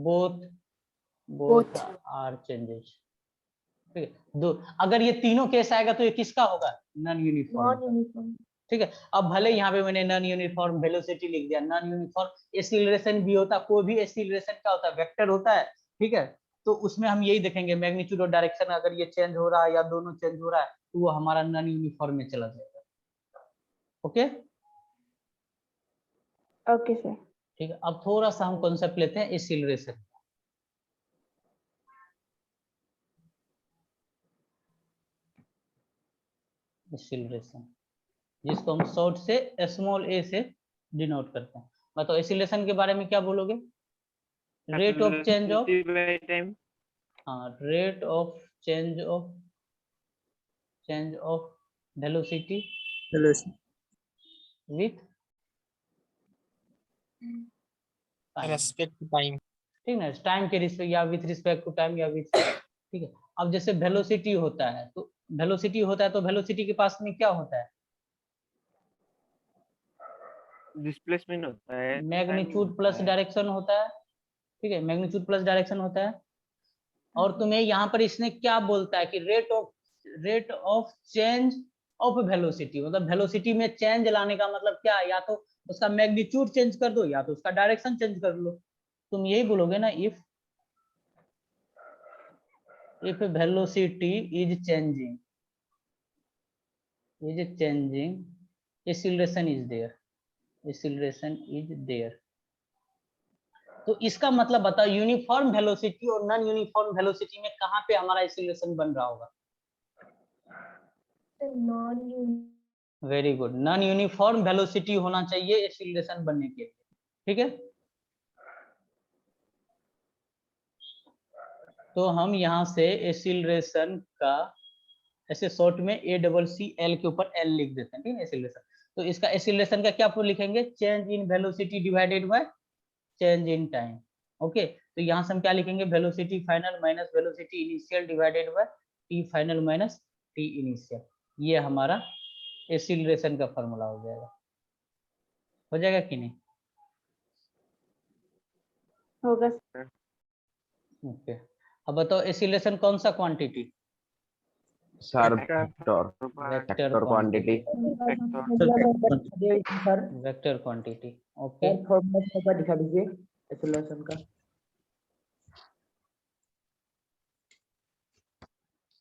बोथ आर चेंजेस, ठीक है। दो, अगर ये तीनों केस आएगा तो ये किसका होगा, नॉन यूनिफॉर्म, ठीक है। अब भले यहाँ पे मैंने नॉन यूनिफॉर्म वेलोसिटी लिख दिया, नॉन यूनिफॉर्म एक्सीलरेशन भी होता, कोई भी एक्सीलरेशन क्या होता है, वेक्टर होता है, ठीक है। तो उसमें हम यही देखेंगे मैग्नीट्यूड और डायरेक्शन, अगर ये चेंज हो रहा है या दोनों चेंज हो रहा है तो वो हमारा नॉन यूनिफॉर्म में चला जाएगा। Okay okay sir. ठीक है। अब थोड़ा सा हम कॉन्सेप्ट लेते हैं एक्सीलरेशन। एक्सीलरेशन जिसको हम शॉर्ट से स्मॉल ए से डिनोट करते हैं। बताओ एक्सीलरेशन के बारे में क्या बोलोगे? Rate of change of time, हाँ, rate of change of velocity with respect to time. ठीक है, टाइम के रिस्पेक्ट या विथ रिस्पेक्ट टू टाइम या विथ, ठीक है। अब जैसे वेलोसिटी होता है तो वेलोसिटी के पास में क्या होता है? डिस्प्लेसमेंट होता है, मैग्नीट्यूड प्लस डायरेक्शन होता है, ठीक है, मैग्नीट्यूड प्लस डायरेक्शन होता है। और तुम्हें यहाँ पर इसने क्या बोलता है कि rate of change of velocity, मतलब वेलोसिटी में चेंज लाने का मतलब क्या है, या तो उसका मैग्नीट्यूड चेंज कर दो या तो उसका डायरेक्शन चेंज कर लो। तुम यही बोलोगे ना, if velocity is changing acceleration is there. तो इसका मतलब बताओ यूनिफॉर्म वेलोसिटी और नॉन यूनिफॉर्म वेलोसिटी में कहाँ पे हमारा एक्सीलरेशन बन रहा होगा? Very good, non uniform velocity होना चाहिए एक्सीलरेशन बनने के लिए, ठीक है। तो हम यहाँ से एक्सीलरेशन का ऐसे शॉर्ट में ACCL के ऊपर L लिख देते हैं, ठीक है, एक्सीलरेशन। तो इसका एक्सीलरेशन का क्या फॉर्म लिखेंगे? Change in velocity divided by change in time. Okay, तो यहाँ से हम क्या लिखेंगे? Velocity final minus velocity initial divided by T final minus T initial. ये हमारा एक्सीलरेशन का फॉर्मूला हो जाएगा कि नहीं? होगा। ओके, अब बताओ एक्सीलरेशन कौन सा quantity? Sir vector quantity. Sir vector quantity. Okay, formula एक बार दिखा दीजिए एक्सीलरेशन का।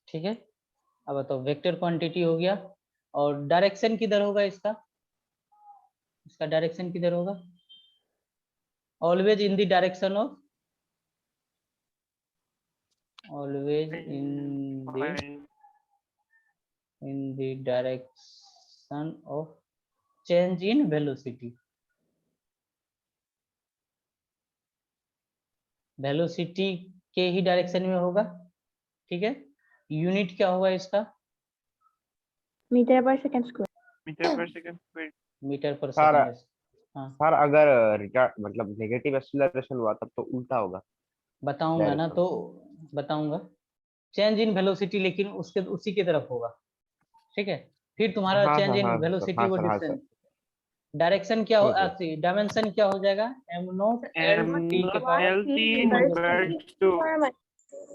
ठीक है। अब बताओ वेक्टर क्वांटिटी हो गया, और डायरेक्शन किधर होगा इसका डायरेक्शन किधर होगा? Always in the direction of direction of change in velocity. Velocity के ही डायरेक्शन में होगा, ठीक है। यूनिट क्या होगा इसका? Metre per second square. Metre पर सर सेकंड। हाँ, सर अगर मतलब नेगेटिव एक्सीलरेशन हुआ तब तो उल्टा होगा। बताऊंगा ना, तो बताऊंगा। चेंज इन वेलोसिटी लेकिन उसी की तरफ होगा, ठीक है। फिर तुम्हारा हाँ चेंज सर, इन हाँ वेलोसिटी वो सर, हाँ डिफरेंस। सर। डायरेक्शन क्या हो, ठीक है। डायमेंशन क्या हो जाएगा? m0 LT के पावर,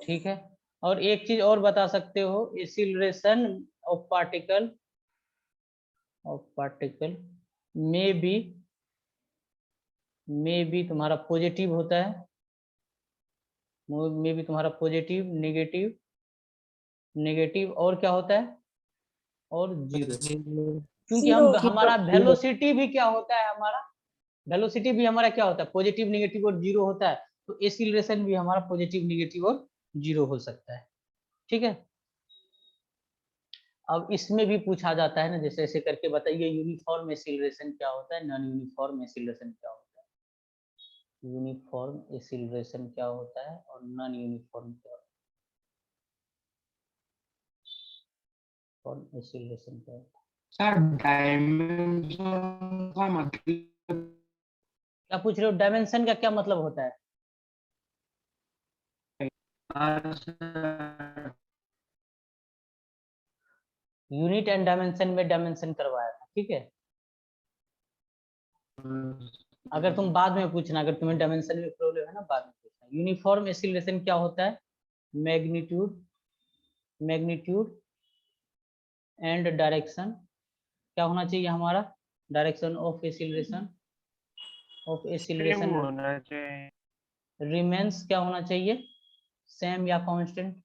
ठीक है। और एक चीज और बता सकते हो, एक्सीलरेशन ऑफ पार्टिकल में भी तुम्हारा पॉजिटिव होता है, में भी तुम्हारा पॉजिटिव, नेगेटिव और क्या होता है? और जीरो। क्योंकि हमारा वेलोसिटी भी क्या होता है? वेलोसिटी भी हमारा क्या होता है? पॉजिटिव, नेगेटिव और जीरो होता है। तो एक्सीलरेशन भी हमारा पॉजिटिव, नेगेटिव और जीरो हो सकता है, ठीक है। अब इसमें भी पूछा जाता है ना, जैसे ऐसे करके बताइए यूनिफॉर्म एक्सीलरेशन क्या होता है, नॉन यूनिफॉर्म एक्सीलरेशन क्या होता है। यूनिफॉर्म एक्सीलरेशन क्या होता है और नॉन यूनिफॉर्म क्या होता है, और एक्सीलरेशन क्या होता है? सर डायमेंशन का मतलब क्या पूछ रहे हो? डायमेंशन का क्या मतलब होता है? यूनिट एंड डायमेंशन में डायमेंशन करवाया था, ठीक है। अगर तुम बाद में पूछना, अगर तुम्हें डायमेंशन में प्रॉब्लम है ना, बाद में पूछना। यूनिफॉर्म एक्सीलरेशन क्या होता है? मैग्नीट्यूड एंड डायरेक्शन क्या होना चाहिए हमारा डायरेक्शन ऑफ एक्सीलरेशन सेम होना चाहिए। रिमेन्स क्या होना चाहिए, सेम या कांस्टेंट,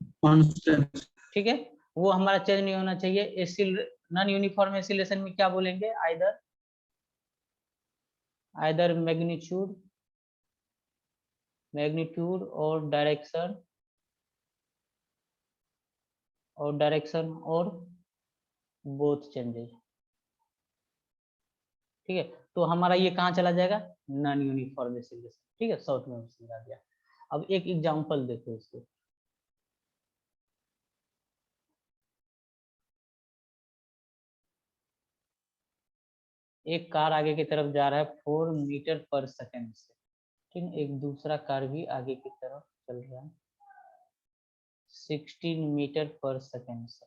कांस्टेंट। ठीक है, वो हमारा चेंज नहीं होना चाहिए। नॉन यूनिफॉर्म एक्सीलरेशन में क्या बोलेंगे, आइदर मैग्नीट्यूड और डायरेक्शन और बोथ चेंजेस, ठीक है। तो हमारा ये कहाँ चला जाएगा, नॉन यूनिफॉर्म एक्सीलरेशन, ठीक है, शॉर्ट में समझा दिया। अब एक एग्जांपल देखो इसको, एक कार आगे की तरफ जा रहा है 4 मीटर पर सेकेंड से, ठीक है, एक दूसरा कार भी आगे की तरफ चल रहा है 16 मीटर पर सेकेंड से,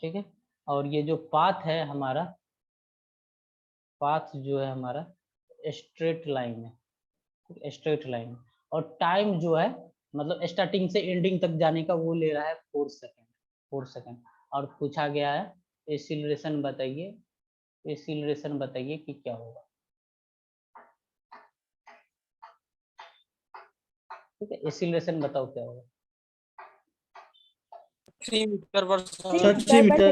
ठीक है। और ये जो पाथ है हमारा, पाथ जो है हमारा स्ट्रेट लाइन है, स्ट्रेट लाइन, और टाइम जो है मतलब स्टार्टिंग से एंडिंग तक जाने का वो ले रहा है 4 सेकेंड। और पूछा गया है एक्सीलरेशन बताइए, कि क्या होगा, ठीक है, एक्सीलरेशन बताओ क्या होगा। 3 मीटर पर 3 मीटर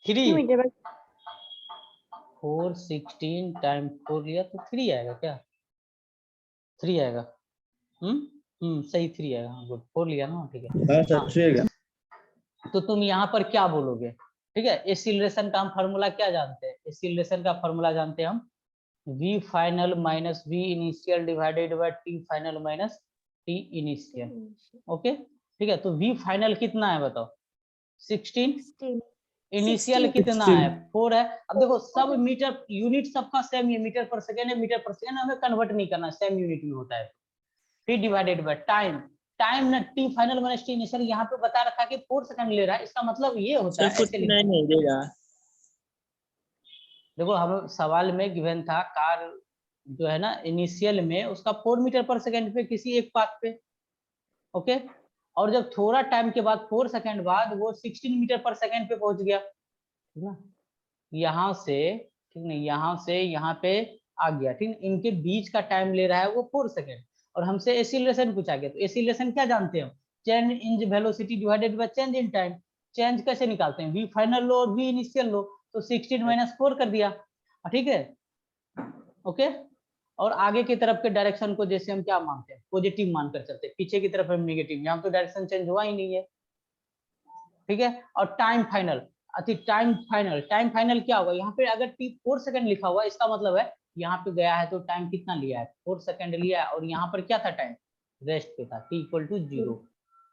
3 मीटर 416 टाइम 4 लिया तो 3 आएगा क्या, 3 आएगा, सही 3 आएगा, हाँ गुड, 4 लिया ना, ठीक है। हाँ, तो तुम यहाँ पर क्या बोलोगे, ठीक है। एक्सीलरेशन का हम फार्मूला क्या जानते हैं, एक्सीलरेशन का फार्मूला जानते हैं हम v final minus v initial divided by t final minus t initial, okay, ठीक है। तो v फाइनल कितना है बताओ, 16, इनिशियल कितना है, 4 है। अब देखो सब मीटर यूनिट सबका सेम है, मीटर पर सेकेंड है, मीटर पर सेकेंड हमें कन्वर्ट नहीं करना, सेम यूनिट में होता है। t डिवाइडेड बाय टाइम ना t final minus t initial, यहाँ पे बता रखा कि 4 सेकंड ले रहा है, इसका मतलब ये होता है, ऐसे नहीं देगा। देखो हम सवाल में गिवन था कार जो है ना इनिशियल में उसका 4 मीटर पर सेकंड पे किसी एक पाथ पे, ओके, और जब थोड़ा टाइम के बाद 4 सेकंड बाद वो 16 मीटर पर सेकंड पे पहुंच गया, ठीक ना, यहाँ से, ठीक नहीं, यहाँ से यहाँ पे आ गया, ठीक, इनके बीच का टाइम ले रहा है वो 4 सेकंड, और हमसे एक्सीलरेशन पूछा गया, तो एक्सीलरेशन क्या जानते हैं, change in velocity divided by change in time. Change कैसे निकालते हैं, v फाइनल लो और v इनिशियल लो, तो 16 माइनस 4 कर दिया, ठीक है, ओके। और आगे की तरफ के डायरेक्शन को जैसे हम क्या मानते हैं, पॉजिटिव मानकर चलते हैं, पीछे की तरफ हम नेगेटिव, यहाँ तो डायरेक्शन चेंज हुआ ही नहीं है, ठीक है। और टाइम फाइनल क्या होगा, यहाँ पे अगर t 4 सेकंड लिखा हुआ है, इसका मतलब है यहाँ पे गया है तो टाइम कितना लिया है, 4 सेकंड लिया है, और यहाँ पर क्या था, टाइम रेस्ट पे था, t equal to 0,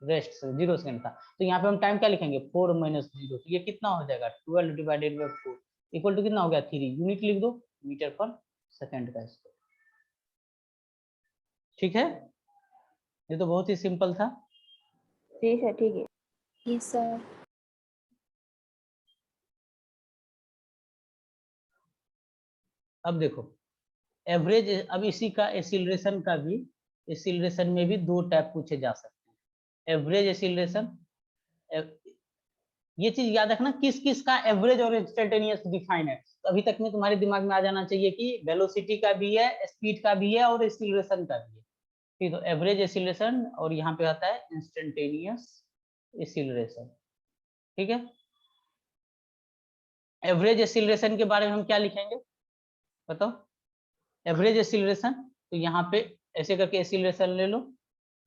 rest 0 second था, तो यहाँ पे हम टाइम क्या लिखेंगे, 4 माइनस 0, तो ये कितना हो जाएगा, 12 डिवाइडेड बाय 4 इक्वल टू कितना हो गया, 3, यूनिट लिख दो, मीटर पर सेकंड का स्क्वायर, ठीक है। ये तो बहुत ही सिंपल था, ठीक है, ठीक है, यस सर। अब देखो एवरेज, अब इसी का एक्सीलरेशन में भी 2 टाइप पूछे जा सकते हैं, एवरेज एक्सीलरेशन, ये चीज याद रखना किस किस का एवरेज और इंस्टेंटेनियस डिफाइन है, तो अभी तक में तुम्हारे दिमाग में आ जाना चाहिए कि वेलोसिटी का भी है, स्पीड का भी है और एक्सीलरेशन का भी है, ठीक, तो एवरेज एक्सीलरेशन और यहाँ पे आता है इंस्टेंटेनियस एक्सीलरेशन, ठीक है। एवरेज एक्सीलरेशन के बारे में हम क्या लिखेंगे बताओ, एवरेज एक्सीलरेशन, तो यहाँ पे ऐसे करके एक्सीलरेशन ले लो,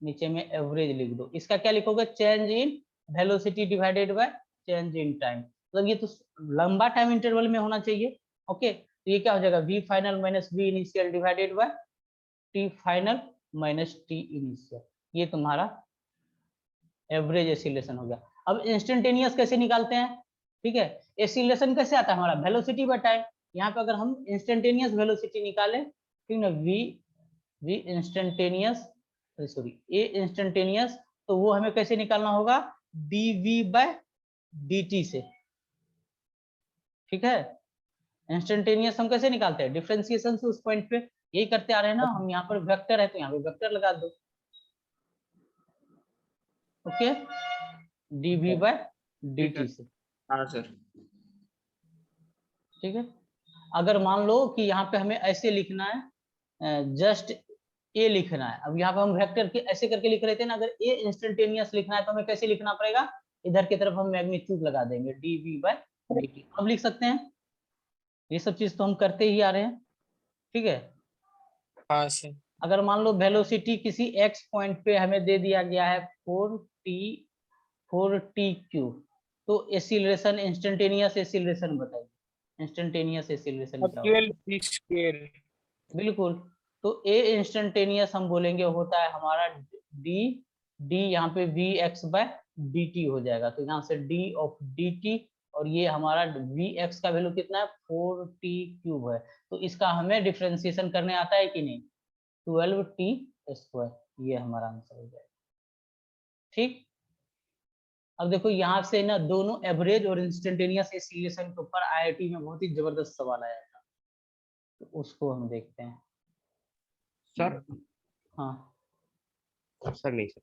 नीचे में एवरेज लिख दो, इसका क्या लिखोगे, change in velocity divided by change in time, मतलब ये तो लंबा टाइम इंटरवल में होना चाहिए, ओके। तो ये क्या हो जाएगा, v final minus v initial divided by t final minus t initial, ये तुम्हारा एवरेज एक्सीलरेशन हो गया। अब इंस्टेंटेनियस कैसे निकालते हैं, ठीक है, एक्सीलरेशन कैसे आता है हमारा, वेलोसिटी बाय टाइम, यहाँ पे अगर हम इंस्टेंटेनियस वेलोसिटी निकालें, ठीक ना, v instantaneous, sorry a instantaneous, तो वो हमें कैसे निकालना होगा, dv बाय dt से, ठीक है। इंस्टेंटेनियस हम कैसे निकालते हैं, डिफरेंशिएशन से, उस पॉइंट पे यही करते आ रहे हैं ना हम, यहाँ पर वेक्टर है तो यहाँ पे वेक्टर लगा दो, ओके, dv बाय dt से, हाँ सर। ठीक है। अगर मान लो कि यहाँ पे हमें ऐसे लिखना है, जस्ट ए लिखना है। अब यहाँ पे हम वेक्टर के ऐसे करके लिख रहे थे ना, अगर ए इंस्टेंटेनियस लिखना है तो हमें कैसे लिखना पड़ेगा, इधर की तरफ हम मैग्नीट्यूड लगा देंगे dv/dt। अब लिख सकते हैं, ये सब चीज तो हम करते ही आ रहे हैं। ठीक है। हाँ सर। अगर मान लो वेलोसिटी किसी x पॉइंट पे हमें दे दिया गया है 4t3, तो एक्सीलरेशन, इंस्टेंटेनियस एक्सीलरेशन बताइए, इंस्टेंटेनियस एक्सीलरेशन क्या होगा? 12 square। बिल्कुल। तो ए इंस्टेंटेनियस हम बोलेंगे होता है हमारा डी यहाँ पे vx/dt हो जाएगा, तो यहाँ से d/dt, और ये हमारा vx का वैल्यू कितना है 4t³ है, तो इसका हमें डिफरेंशिएशन करने आता है कि नहीं, 12t², ये हमारा आंसर हो जाएगा। ठीक। अब देखो यहाँ से ना दोनों एवरेज और इंस्टेंटेनियस एक्सीलरेशन के ऊपर IIT में बहुत ही जबरदस्त सवाल आया था, तो उसको हम देखते हैं। सर हाँ सर नहीं सर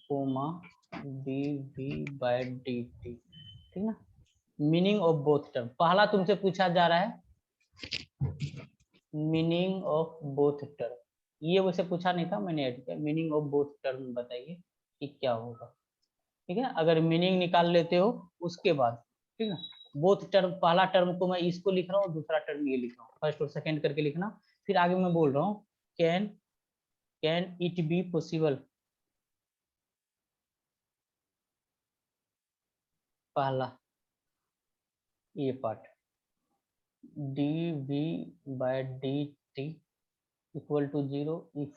कोमा dv/dt, ठीक ना। मीनिंग ऑफ बोथ टर्म, पहला तुमसे पूछा जा रहा है मीनिंग ऑफ बोथ टर्म, ये वैसे पूछा नहीं था, मैंने ऐड किया। मीनिंग ऑफ बोथ टर्म बताइए कि क्या होगा। ठीक है। अगर मीनिंग निकाल लेते हो उसके बाद, ठीक है, बोथ टर्म, पहला टर्म को मैं इसको लिख रहा हूँ, दूसरा टर्म ये लिख रहा हूँ, फर्स्ट और सेकंड करके लिखना। फिर आगे मैं बोल रहा हूँ कैन इट बी पॉसिबल, पहला ये part dv/dt equal to 0 if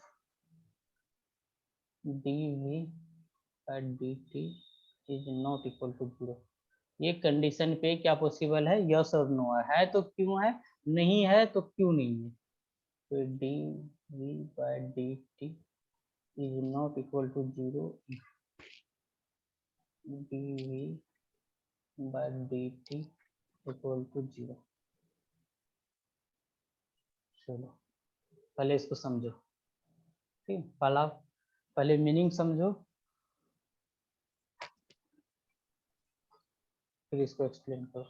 dv/dt is not equal to 0। ये कंडीशन पे क्या पॉसिबल है, यस और नो है तो क्यों है, नहीं है तो क्यों नहीं है। तो dv/dt is not equal to 0 if dv/dt equal to 0। चलो पहले इसको समझो, ठीक, पहले मीनिंग समझो, फिर इसको एक्सप्लेन करो।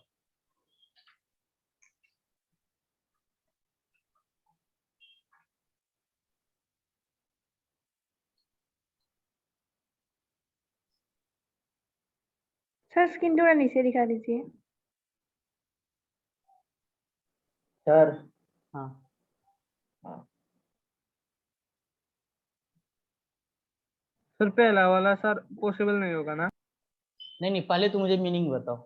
सर स्क्रीन थोड़ा नीचे दिखा दीजिए। सर हाँ सर पहला वाला सर पॉसिबल नहीं होगा ना? नहीं, पहले तो मुझे मीनिंग बताओ।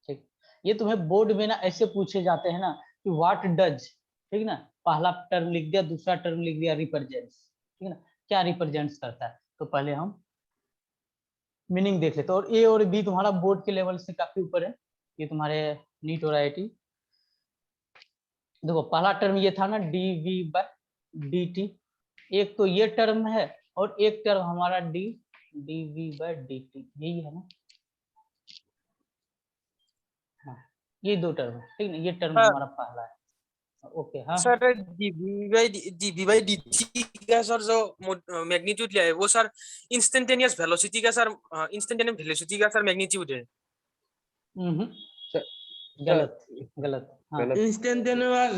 ठीक, ये तुम्हें बोर्ड में ना ऐसे पूछे जाते हैं ना कि व्हाट डज, ठीक ना, पहला टर्म लिख दिया, दूसरा टर्म लिख दिया रिप्रेजेंट्स, ठीक ना, क्या रिप्रेजेंट्स करता है। तो पहले हम मीनिंग देख लेते हैं, और ए और बी तुम्हारा बोर्ड के लेवल से काफी ऊपर है, ये तुम्हारे नीट और IIT। देखो पहला टर्म ये था ना dv/dt, एक तो ये टर्म है और एक टर्म हमारा dv/dt, यही है ना। हाँ, ये दो टर्म है, ठीक ना, ये टर्म हमारा पहला है। ओके। हाँ सर dv/dt का सर जो मैग्नीट्यूड लिया है वो सर इंस्टेंटेनियस वेलोसिटी का सर, इंस्टेंटेनियस वेलोसिटी का सर मैग्नीट्यूड है। गलत गलत। हाँ इंस्टेंटेनियस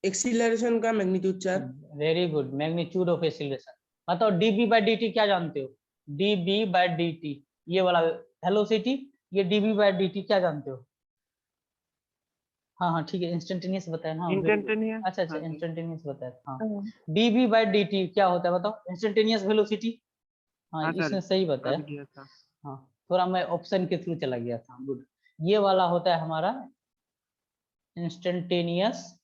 एक्सीलरेशन का magnitude sir. Very good, magnitude of acceleration. बताओ dv/dt क्या जानते हो, dv/dt ये वाला वेलोसिटी, ये dv/dt क्या जानते हो। हाँ हाँ ठीक है, इंस्टेंटेनियस बताया ना। इंस्टेंटेनियस। अच्छा अच्छा, इंस्टेंटेनियस बताया। हाँ dv/dt क्या होता है बताओ, इंस्टेंटेनियस वेलोसिटी। हाँ हाँ सर, इसने सही बताया। अभी दिया था। हाँ थोड़ा मैं ऑप्शन के थ्रू चला गया था। गुड, ये वाला होता है हमारा इंस्टेंटेनियस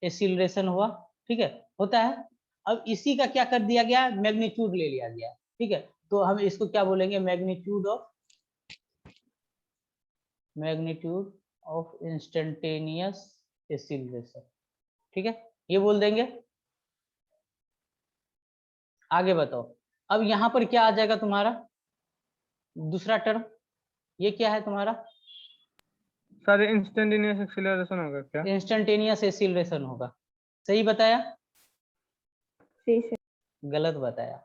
एक्सीलरेशन हुआ, ठीक है, होता है। अब इसी का क्या कर दिया गया, मैग्नीट्यूड ले लिया गया, ठीक है, तो हम इसको क्या बोलेंगे, मैग्नीट्यूड ऑफ इंस्टेंटेनियस एक्सीलरेशन, ठीक है, ये बोल देंगे। आगे बताओ, अब यहाँ पर क्या आ जाएगा तुम्हारा दूसरा टर्म, ये क्या है तुम्हारा, सर इंस्टेंटेनियस एक्सीलरेशन होगा क्या? इंस्टेंटेनियस एक्सीलरेशन होगा। सही बताया? सही से। गलत बताया।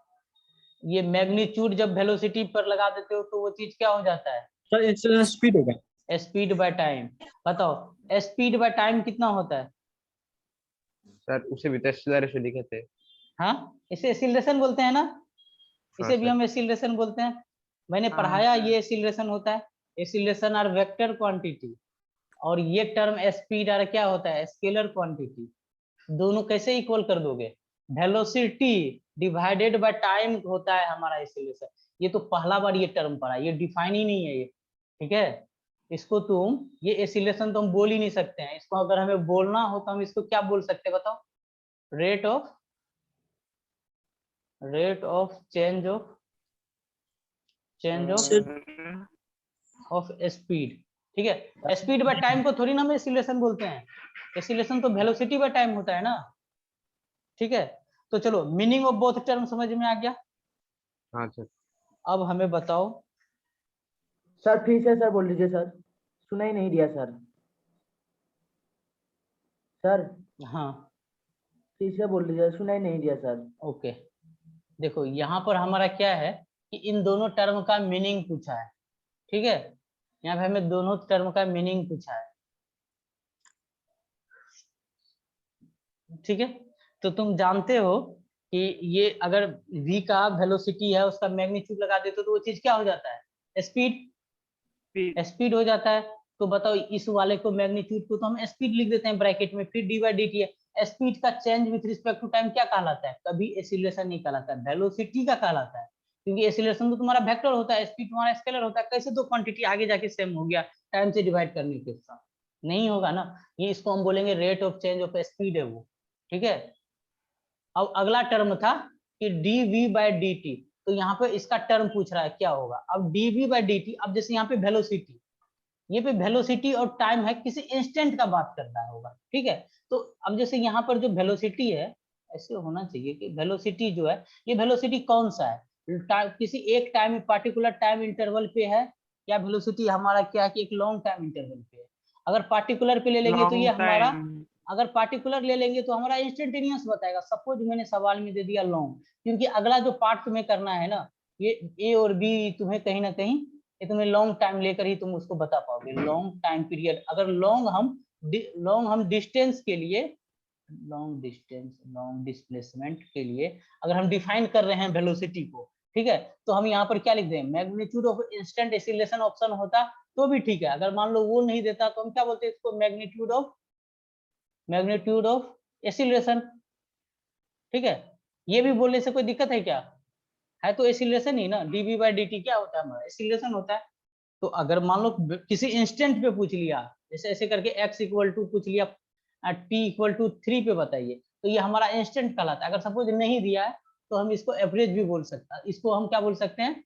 ये मैग्नीट्यूड जब वेलोसिटी पर लगा देते हो तो वो चीज क्या हो जाता है? सर इंस्टेंटेनियस स्पीड होगा। Speed by time. बताओ स्पीड बाय टाइम कितना होता है? सर उसे भी तो एक्सेलरेशन लिखे थे। हाँ, इसे एक्सीलरेशन बोलते हैं ना, हाँ इसे भी सर। हम एक्सीलरेशन बोलते हैं। मैंने हाँ, पढ़ाया सर। ये एक्सीलरेशन होता है। एक्सीलरेशन आर वेक्टर क्वांटिटी, और ये टर्म स्पीड आर क्या होता है? Scalar quantity. दोनों कैसे इक्वल कर दोगे? वेलोसिटी डिवाइडेड बाय टाइम होता है हमारा एक्सीलरेशन। ये तो पहला बार ये टर्म पढ़ा, ये डिफाइन ही नहीं है ये, ठीक है। इसको तुम ये एक्सीलरेशन तो हम बोल ही नहीं सकते हैं। इसको अगर हमें बोलना हो तो हम इसको क्या बोल सकते हैं बताओ? Rate of change of speed, ठीक है। स्पीड बाय टाइम को थोड़ी ना हम एक्सीलरेशन बोलते हैं, एक्सीलरेशन तो वेलोसिटी बाय टाइम होता है ना, ठीक है। तो चलो मीनिंग ऑफ बोथ टर्म समझ में आ गया। हाँ सर। अब हमें बताओ। सर फिर से सर बोल लीजिए सर, सुना ही नहीं दिया सर। सर हाँ फिर से बोल लीजिए, सुना ही नहीं दिया सर। ओके, देखो यहाँ पर हमारा क्या है कि इन दोनों टर्म का मीनिंग पूछा है, ठीक है। यहाँ पे हमें दोनों टर्म का मीनिंग पूछा है, ठीक है। तो तुम जानते हो कि ये अगर v का वेलोसिटी है उसका मैग्नीट्यूड लगा देते तो वो चीज क्या हो जाता है? स्पीड हो जाता है। तो बताओ इस वाले को मैग्नीट्यूड को तो हम स्पीड लिख देते हैं ब्रैकेट में, फिर डी बाई डी टी है। स्पीड का change with respect to time क्या कहलाता है? कभी एक्सीलरेशन नहीं कहलाता है, वेलोसिटी का कहलाता है। क्योंकि एक्सीलरेशन तो तुम्हारा वेक्टर होता है, स्पीड तुम्हारा स्केलर होता है। कैसे दो क्वांटिटी आगे जाके सेम हो गया टाइम से डिवाइड करने के साथ? नहीं होगा ना। ये इसको हम बोलेंगे rate of change of speed है वो, ठीक है। अब अगला टर्म था कि D V by D T, तो यहाँ पे इसका टर्म पूछ रहा है क्या होगा। अब D V by D T, अब जैसे यहाँ पे वेलोसिटी, ये पे वेलोसिटी और टाइम है, किसी इंस्टेंट का बात कर रहा होगा, ठीक है। तो अब जैसे यहाँ पर जो वेलोसिटी है, ऐसे होना चाहिए कि वेलोसिटी जो है ये वेलोसिटी कौन सा है? किसी एक टाइम पार्टिकुलर टाइम इंटरवल पे है, या वेलोसिटी हमारा क्या है कि एक लॉन्ग टाइम इंटरवल पे है? अगर पार्टिकुलर पे ले लेंगे तो ये हमारा, अगर पार्टिकुलर ले लेंगे तो हमारा इंस्टेंटेनियस बताएगा। सपोज मैंने सवाल में दे दिया लॉन्ग, क्योंकि अगला जो पार्ट तुम्हें करना है ना, ये ए और बी तुम्हें कहीं ना कहीं ये तुम्हें लॉन्ग टाइम लेकर ही तुम उसको बता पाओगे। लॉन्ग टाइम पीरियड, अगर लॉन्ग हम डिस्टेंस के लिए, लॉन्ग डिस्प्लेसमेंट के लिए अगर हम डिफाइन कर रहे हैं वेलोसिटी को, ठीक है, तो हम यहाँ पर क्या लिख दें? Magnitude of instant acceleration option होता तो भी ठीक है। अगर मान लो वो नहीं देता तो हम क्या बोलते हैं इसको? मैग्नीट्यूड ऑफ एक्सीलरेशन, ठीक है। ये भी बोलने से कोई दिक्कत है क्या? है तो एक्सीलरेशन ही ना। dv बाई dt क्या होता है? हमारा एक्सीलरेशन होता है। तो अगर मान लो किसी इंस्टेंट पे पूछ लिया, जैसे ऐसे करके x इक्वल टू पूछ लिया, t इक्वल टू 3 पे बताइए, तो ये हमारा इंस्टेंट कहलाता है। अगर सपोज नहीं दिया है तो हम इसको एवरेज भी बोल सकते हैं, इसको हम क्या बोल सकते हैं?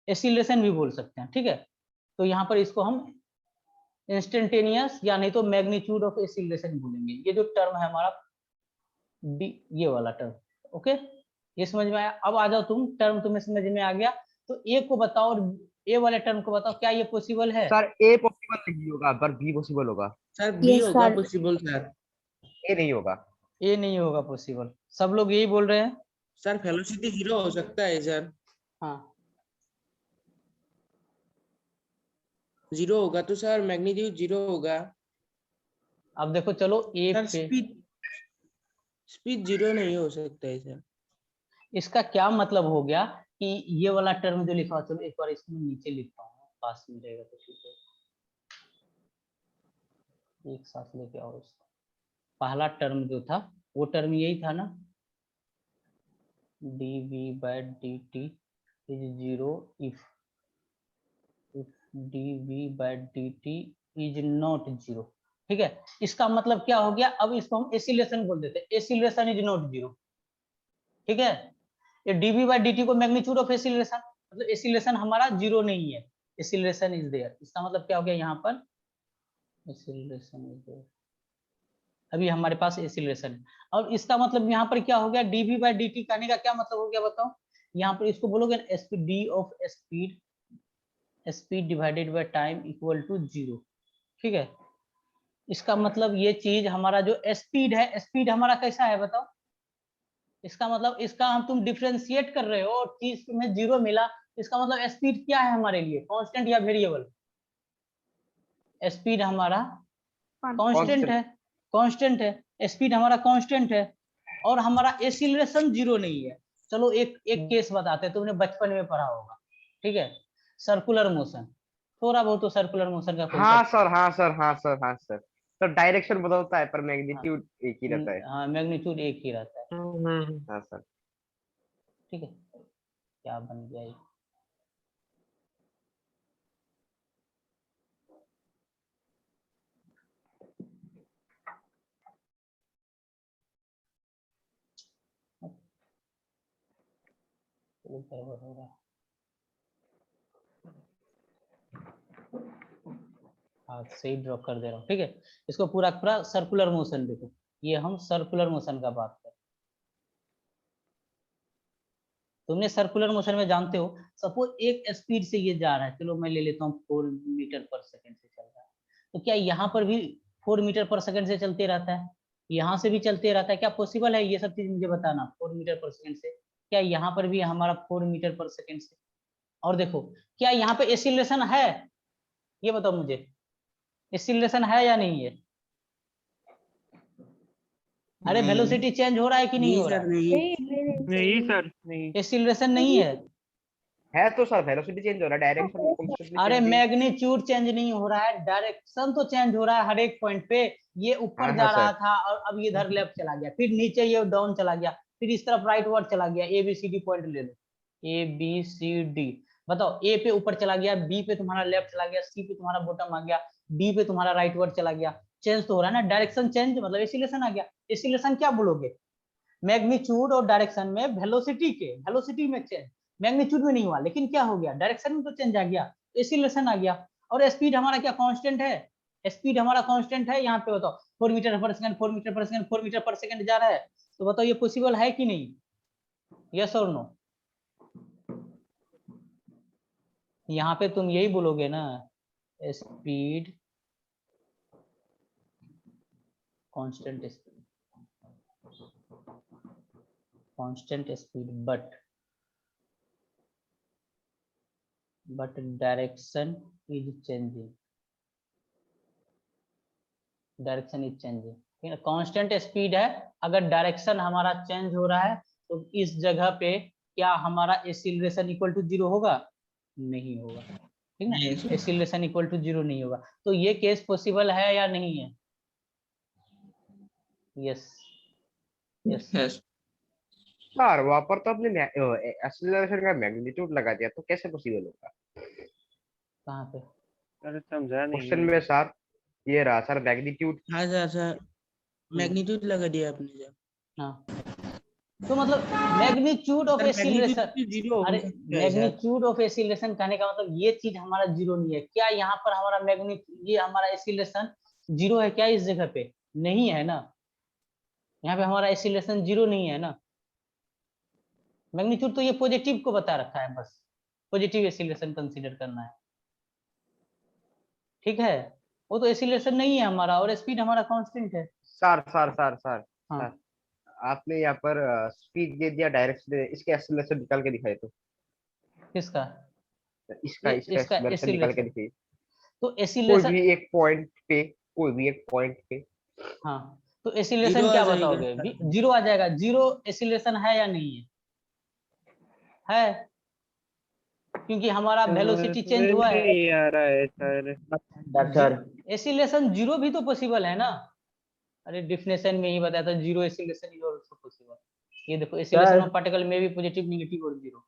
एक्सीलरेशन भी बोल सकते हैं, ठीक है। तो यहाँ पर इसको हम इंस्टेंटेनियस या नहीं तो मैग्नीट्यूड ऑफ एक्सीलरेशन बोलेंगे। ये जो टर्म है हमारा ये वाला टर्म, ओके, ये समझ में आया। अब आ जाओ तुम, टर्म तुम्हें समझ में आ गया तो ए को बताओ और ए वाले टर्म को बताओ, क्या ये पॉसिबल है? सर ए पॉसिबल नहीं होगा पर बी पॉसिबल होगा। सर बी Yes, होगा sir. Possible sir. ए नहीं होगा। ए नहीं होगा पॉसिबल, सब लोग यही बोल रहे हैं। सर वेलोसिटी 0 हो सकता है सर। हाँ 0 होगा तो सर मैग्नीट्यूड 0 होगा। अब देखो चलो ए सर पे, स्पीड 0 नहीं हो सकता है सर। इसका क्या मतलब हो गया कि ये वाला टर्म जो लिखा हुआ, चलो एक बार इसको मैं नीचे लिखता हूँ, पास में रहेगा तो ठीक है। एक साथ लेके आओ इसको। पहला टर्म जो था वो टर्म यही था ना, dv by dt is 0 if dv by dt is not 0, ठीक है। इसका मतलब क्या हो गया? अब इसको हम एक्सीलरेशन बोल देते हैं, एक्सीलरेशन इज नॉट 0, ठीक है। ये dv बाय dt को मैग्नीट्यूड ऑफ एक्सीलरेशन, मतलब एक्सीलरेशन हमारा 0 नहीं है, एक्सीलरेशन इज देयर। इसका मतलब क्या हो गया? यहाँ पर एक्सीलरेशन इज देयर, अभी हमारे पास एक्सीलरेशन है। अब इसका मतलब यहाँ पर क्या हो गया? dv बाय dt कहने का क्या मतलब हो गया बताओ? यहाँ पर इसको बोलोगे d of speed divided by time equal to 0, ठीक है। इसका मतलब ये चीज हमारा जो स्पीड है, स्पीड हमारा कैसा है बताओ? इसका मतलब इसका हम तुम डिफरेंशिएट कर रहे हो और 30 में 0 मिला, इसका मतलब स्पीड क्या है हमारे लिए, कांस्टेंट या वेरिएबल? स्पीड हमारा कांस्टेंट है, कांस्टेंट है, स्पीड हमारा कांस्टेंट है और हमारा एक्सीलरेशन 0 नहीं है। चलो एक केस बताते हैं, तुमने बचपन में पढ़ा होगा, ठीक है, सर्कुलर मोशन, थोड़ा बहुत तो सर्कुलर मोशन का हाँ सर, हाँ सर, हाँ सर, हाँ सर। तो डायरेक्शन बदलता है पर मैग्नीट्यूड एक ही रहता है। हाँ मैग्नीट्यूड एक ही रहता है। हाँ सर। ठीक है, क्या बन गया ये? गड़बड़ हो रहा है। हाँ सही ड्रॉ कर दे रहा हूँ, ठीक है। इसको पूरा पूरा सर्कुलर मोशन देखो, ये हम सर्कुलर मोशन का बात कर, तुमने सर्कुलर मोशन में जानते हो, सपोज एक स्पीड से ये जा रहा है, चलो मैं ले लेता हूँ 4 मीटर पर सेकंड से चल रहा है, तो क्या यहाँ पर भी 4 मीटर पर सेकंड से चलते रहता है, यहाँ से भी चलते रहता है, क्या पॉसिबल है? ये सब चीज मुझे बताना, 4 मीटर पर सेकंड से क्या यहाँ पर भी हमारा 4 मीटर पर सेकंड से? और देखो क्या यहाँ पे एक्सीलरेशन है, ये बताओ मुझे, एक्सीलरेशन है या नहीं है? अरे वेलोसिटी चेंज हो रहा है कि नहीं हो रहा है? नहीं सर, नहीं। एक्सीलरेशन नहीं है तो सर वेलोसिटी चेंज हो रहा है, डायरेक्शन कांस्टेंटली अरे चेंजिंग। मैग्नीट्यूड चेंज नहीं हो रहा है, डायरेक्शन तो चेंज हो रहा है हर एक पॉइंट पे। ये ऊपर हाँ जा हाँ रहा सर। था और अब इधर लेफ्ट चला गया, फिर नीचे ये डाउन चला गया, फिर इस तरफ राइट वर्ड चला गया। A B C D point ले लो, ए बी सी डी, बताओ ए पे ऊपर चला गया, बी पे तुम्हारा लेफ्ट चला गया, सी पे तुम्हारा बॉटम आ गया, डी पे तुम्हारा राइट वर्ड चला गया। चेंज तो हो रहा है ना, डायरेक्शन चेंज मतलब एक्सीलरेशन आ गया। एक्सीलरेशन क्या बोलोगे? मैग्नीट्यूड और डायरेक्शन में वेलोसिटी में चेंज, मैग्नीट्यूड में नहीं हुआ, लेकिन क्या हो गया, डायरेक्शन में तो चेंज आ गया, एक्सीलरेशन आ गया। और स्पीड हमारा क्या कांस्टेंट है? स्पीड हमारा कांस्टेंट है। यहाँ पे बताओ 4 metre per second, 4 metre per second, 4 metre per second जा रहा है, तो बताओ ये पॉसिबल है कि नहीं? यस और नो? यहाँ पे तुम यही बोलोगे ना, speed constant speed, constant speed but direction is changing, direction is changing, ठीक है। कांस्टेंट स्पीड है, अगर डायरेक्शन हमारा चेंज हो रहा है तो इस जगह पे क्या हमारा एक्सीलरेशन इक्वल टू 0 होगा? नहीं होगा, ठीक ना, एक्सीलरेशन इक्वल टू 0 नहीं होगा। तो ये केस पॉसिबल है या नहीं है? Yes yes. सर वहां पर तो आपने एक्सीलरेशन का मैग्नीट्यूड लगा दिया, तो कैसे पॉसिबल होगा? कहाँ पे? अरे समझा क्वेश्चन नहीं। में सर ये रहा सर मैग्नीट्यूड। हाँ सर, मैग्नीट्यूड लगा दिया आपने सर। हाँ तो मतलब मैग्नीट्यूड ऑफ एक्सीलरेशन, अरे मैग्नीट्यूड ऑफ एक्सीलरेशन कहने का मतलब ये चीज हमारा 0 नहीं है। क्या यहाँ पर हमारा मैग्नीट्यूड, ये हमारा एक्सीलरेशन 0 है क्या इस जगह पे? नहीं है ना, यहाँ पे हमारा एक्सीलरेशन 0 नहीं है ना। मैग्नीट्यूड तो ये पॉजिटिव को बता रखा है, बस पॉजिटिव एक्सीलरेशन कंसीडर करना है, ठीक है। वो तो एक्सीलरेशन नहीं है हमारा और स्पीड हमारा कांस्टेंट है। सर हाँ आपने यहाँ पर स्पीड दे दिया, डायरेक्शन दे, इसके एक्सीलरेशन निकाल के दिखाए तो। किसका? इसका एक्सीलरेशन निकाल के दिखाइए। तो एक्सीलरेशन कोई भी एक पॉइंट पे। हाँ तो एक्सीलरेशन क्या बताओगे? 0 आ जाएगा। 0 एक्सीलरेशन है या नहीं है? है, क्योंकि हमारा वेलोसिटी चेंज हुआ है। नहीं आ रहा है सर। एक्सीलरेशन 0 भी तो पॉसिबल है ना। अरे डिफिनेशन में ही बताया था 0 एक्सीलरेशन इज आल्सो पॉसिबल। ये देखो एक्सीलरेशन ऑफ पार्टिकल में भी पॉजिटिव, नेगेटिव और 0।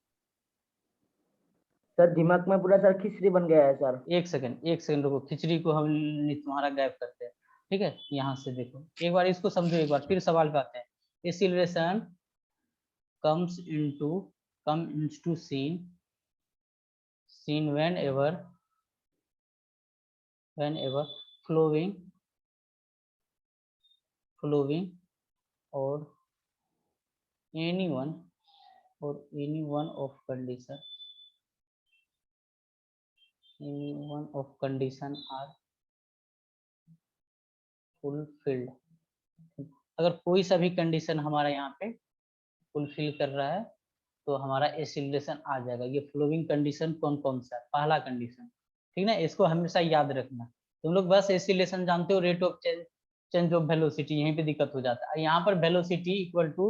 सर दिमाग में पूरा सर खिचड़ी बन गया है सर। एक सेकंड रुको, खिचड़ी को हम तुम्हारा गायब करते हैं, ठीक है। यहाँ से देखो एक बार इसको समझो, एक बार फिर सवाल पे आते हैं। Acceleration comes into scene whenever flowing or any one of condition are fulfilled। अगर कोई सा भी कंडीशन हमारा यहाँ पे फुलफिल कर रहा है तो हमारा एक्सीलरेशन आ जाएगा। ये फ्लोइंग कंडीशन कौन कौन सा है? पहला कंडीशन, ठीक ना, इसको हमेशा याद रखना। तुम लोग बस एक्सीलरेशन जानते हो, rate of change of velocity, यहीं पे दिक्कत हो जाता है। यहाँ पर वेलोसिटी इक्वल टू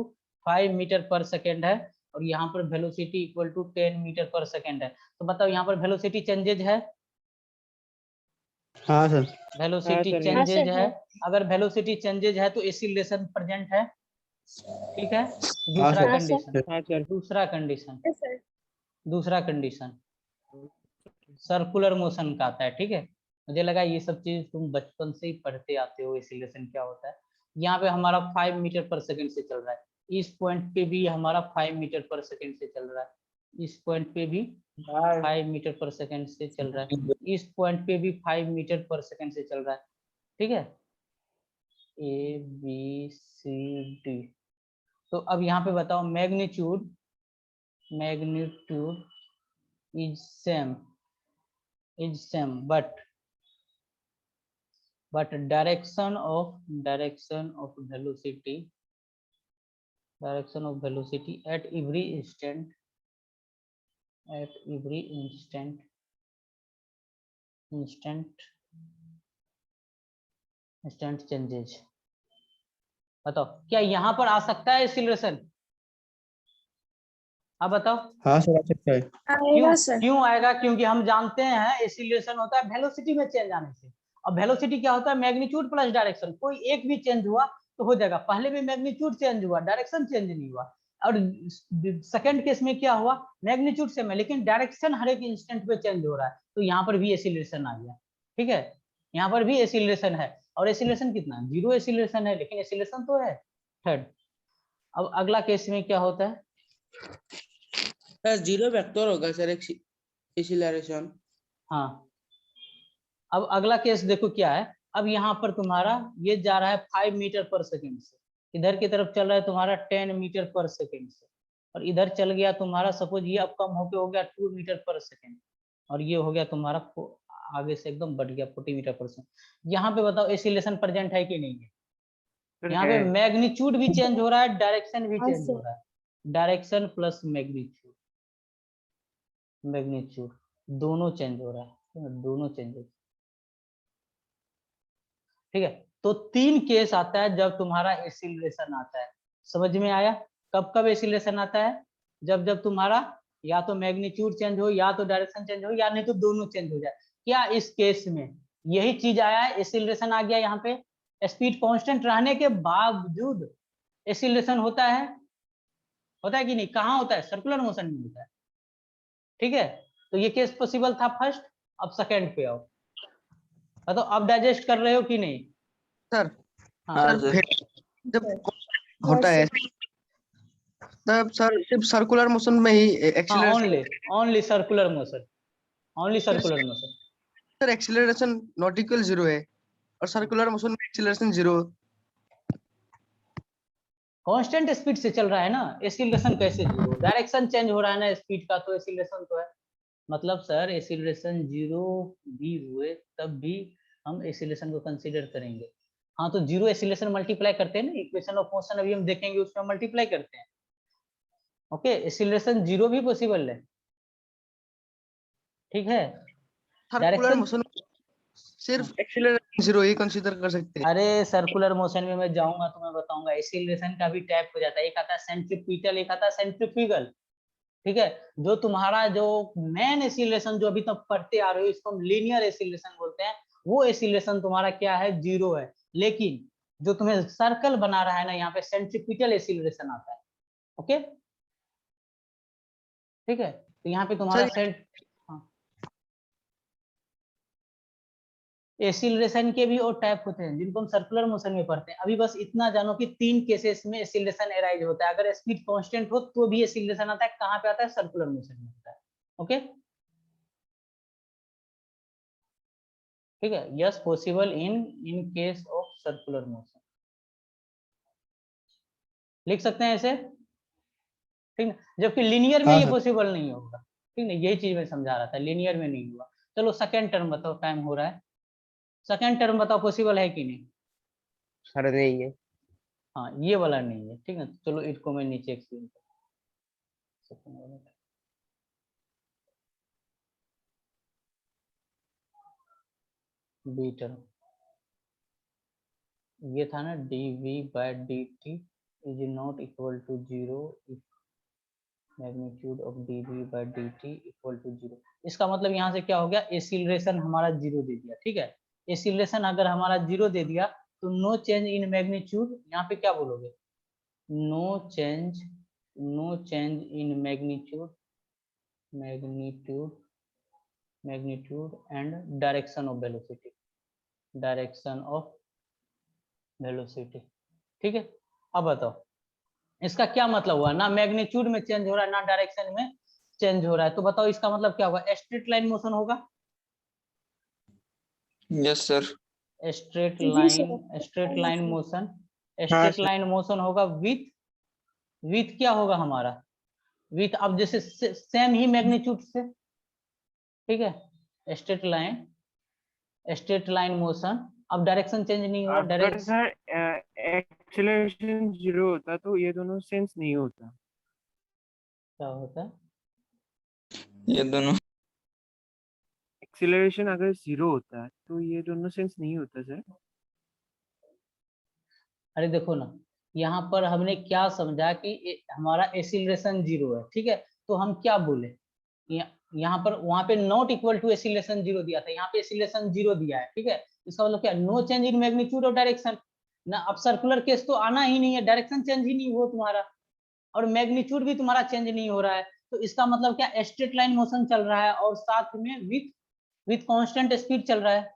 5 मीटर पर सेकेंड है और यहाँ पर वेलोसिटी इक्वल टू 10 मीटर पर सेकेंड है। तो बताओ यहाँ पर वेलोसिटी चेंजेज है? हाँ सर। वेलोसिटी हाँ सर, चेंजेज है। है। अगर वेलोसिटी चेंजेज है तो एक्सीलरेशन प्रेजेंट है, ठीक है। दूसरा सर। कंडीशन, हाँ सर, दूसरा कंडीशन, Yes, sir. दूसरा कंडीशन सर्कुलर मोशन का आता है, ठीक है। मुझे लगा ये सब चीज तुम बचपन से ही पढ़ते आते हो, एक्सीलरेशन क्या होता है। यहाँ पे हमारा 5 मीटर पर सेकंड से चल रहा है, इस पॉइंट पे भी हमारा 5 मीटर पर सेकंड से चल रहा है, इस पॉइंट पे भी 5 मीटर पर सेकंड से चल रहा है, इस पॉइंट पे भी 5 मीटर पर सेकंड से चल रहा है, ठीक है। A B C D. तो अब यहाँ पे बताओ magnitude is same but direction of velocity at every instant changes। बताओ क्या यहाँ पर आ सकता है एक्सीलरेशन? अब बताओ हाँ सर, आ सकता है। आएगा सर। क्यों आएगा? क्योंकि हम जानते हैं एक्सीलरेशन होता है वेलोसिटी में चेंज आने से। अब वेलोसिटी क्या होता है? Magnitude plus direction. कोई एक भी चेंज हुआ तो हो जाएगा। पहले भी मैग्नीट्यूड चेंज हुआ, डायरेक्शन चेंज नहीं हुआ। और सेकंड केस में क्या हुआ? मैग्नीट्यूड सेम है लेकिन डायरेक्शन हर एक इंस्टेंट पे चेंज हो रहा है, तो यहाँ पर भी एक्सीलरेशन आ गया, ठीक है। यहाँ पर भी एक्सीलरेशन है और एक्सीलरेशन कितना? 0 एक्सीलरेशन है लेकिन एक्सीलरेशन तो है थर्ड। अब अगला केस में क्या होता है? सर 0 वेक्टर होगा सर एक्सीलरेशन। हाँ, अब अगला केस देखो क्या है। अब यहाँ पर तुम्हारा ये जा रहा है 5 मीटर पर सेकेंड से, इधर की तरफ चल रहा है तुम्हारा 10 मीटर पर सेकेंड से, और इधर चल गया तुम्हारा, सपोज ये अब कम होके हो गया 2 मीटर पर सेकेंड, और ये हो गया तुम्हारा आगे से एकदम बढ़ गया 40 मीटर पर सेकेंड। यहाँ पे बताओ एक्सीलरेशन प्रेजेंट है कि नहीं है? यहाँ पे मैग्नीट्यूड भी चेंज हो रहा है, डायरेक्शन भी चेंज हो रहा है। डायरेक्शन प्लस मैग्नीट्यूड दोनों चेंज हो रहा है, दोनों चेंज हो, ठीक है। तो 3 केस आता है जब तुम्हारा एक्सीलरेशन आता है। समझ में आया? कब कब एक्सीलरेशन आता है? जब तुम्हारा या तो मैग्नीट्यूड चेंज हो, या तो डायरेक्शन चेंज हो, या नहीं तो दोनों चेंज हो जाए। क्या इस केस में यही चीज आया है? एक्सीलरेशन आ गया यहाँ पे, स्पीड कांस्टेंट रहने के बावजूद एक्सीलरेशन होता है कि नहीं? कहाँ होता है? सर्कुलर मोशन में होता है, ठीक है। तो ये केस पॉसिबल था फर्स्ट। अब सेकंड पे आओ, बताओ अब डाइजेस्ट कर रहे हो कि नहीं? सर हाँ, सर जब होता है तब सर सिर्फ सर्कुलर मोशन में ही acceleration. Only circular motion, sir acceleration not equal 0 है और सर्कुलर मोशन में एक्सीलरेशन 0। कांस्टेंट स्पीड से चल रहा है ना, एक्सीलरेशन कैसे 0? डायरेक्शन चेंज हो रहा है ना स्पीड का, तो एक्सीलरेशन तो है। मतलब सर एक्सीलरेशन 0 भी हुए तब भी हम एक्सीलरेशन को कंसीडर करेंगे। हाँ, तो 0 एक्सीलरेशन मल्टीप्लाई करते हैं ना, इक्वेशन ऑफ मोशन अभी हम देखेंगे उसमें मल्टीप्लाई करते हैं। ओके, एक्सीलरेशन 0 भी पॉसिबल है, ठीक है। सर्कुलर मोशन सिर्फ एक्सीलरेशन 0 ही कंसीडर कर सकते हैं। अरे सर्कुलर मोशन में मैं जाऊंगा तो मैं बताऊंगा, एक्सीलरेशन का भी टाइप हो जाता है। एक आता है सेंट्रीपिटल, एक आता है सेंट्रीफ्यूगल, ठीक है। जो तुम्हारा जो मेन एक्सीलरेशन जो अभी तक पढ़ते आ रहे हो, इसको हम लीनियर एक्सीलरेशन बोलते हैं, वो एक्सीलरेशन तुम्हारा क्या है? 0 है। लेकिन जो तुम्हें सर्कल बना रहा है ना, यहाँ पे सेंट्रीपिटल एक्सीलरेशन आता है, ओके, ठीक है। तो यहाँ पे तुम्हारा एक्सीलरेशन के भी और टाइप होते हैं जिनको हम सर्कुलर मोशन में पढ़ते हैं। अभी बस इतना जानो कि 3 केसेस में एक्सीलरेशन अराइज होता है। अगर स्पीड कांस्टेंट हो तो भी एक्सीलरेशन आता है। कहाँ पे आता है? सर्कुलर मोशन में आता है, ओके, ठीक है। Yes, possible in case of circular motion, लिख सकते हैं ऐसे, ठीक है। जबकि लीनियर में ये पॉसिबल नहीं होगा, ठीक है। यही चीज मैं समझा रहा था, लीनियर में नहीं हुआ। चलो सेकंड टर्म बताओ, टाइम हो रहा है। सेकंड टर्म बताओ पॉसिबल है कि नहीं? सर नहीं है। हाँ ये वाला नहीं है, ठीक है। चलो इसको मैं नीचे एक्सप्लेन बी टर्म ये था ना, dv/dt is not equal to 0 if magnitude of dv/dt equal to 0। इसका मतलब यहाँ से क्या हो गया, एक्सीलरेशन हमारा 0 दे दिया, ठीक है। एक्सीलरेशन अगर हमारा 0 दे दिया तो नो चेंज इन मैग्नीट्यूड, यहाँ पे क्या बोलोगे, no change in magnitude and direction of velocity, ठीक है। अब बताओ इसका क्या मतलब हुआ, ना मैग्नीट्यूड में चेंज हो रहा है ना डायरेक्शन में चेंज हो रहा है, तो बताओ इसका मतलब क्या होगा, स्ट्रेट लाइन मोशन होगा। Yes sir. स्ट्रेट जी सर। लाइन मोशन होगा विथ क्या होगा हमारा, विथ अब जैसे सेम ही मैग्नीट्यूड से, ठीक है। स्ट्रेट लाइन मोशन, अब डायरेक्शन चेंज नहीं हो रहा, अगर डायरेक्शन सर एक्सेलरेशन 0 होता तो ये दोनों सेंस नहीं होता। क्या होता है, ये दोनों एक्सेलरेशन अगर 0 होता तो ये दोनों सेंस नहीं होता सर। अरे देखो ना, यहाँ पर हमने क्या समझा कि हमारा एक्सीलरेशन 0 है, ठीक है। तो हम क्या बोले, यहाँ पर वहां पे नॉट इक्वल टू एक्सीलरेशन 0 दिया था, यहाँ पे एक्सीलरेशन 0 दिया है, ठीक है। इसका मतलब क्या, नो चेंज इन मैग्नीट्यूड और डायरेक्शन ना। अब सर्कुलर केस तो आना ही नहीं है, डायरेक्शन चेंज ही नहीं हो तुम्हारा और मैग्नीट्यूड भी तुम्हारा चेंज नहीं हो रहा है, तो इसका मतलब क्या, स्ट्रेट लाइन मोशन चल रहा है और साथ में विथ कांस्टेंट स्पीड चल रहा है,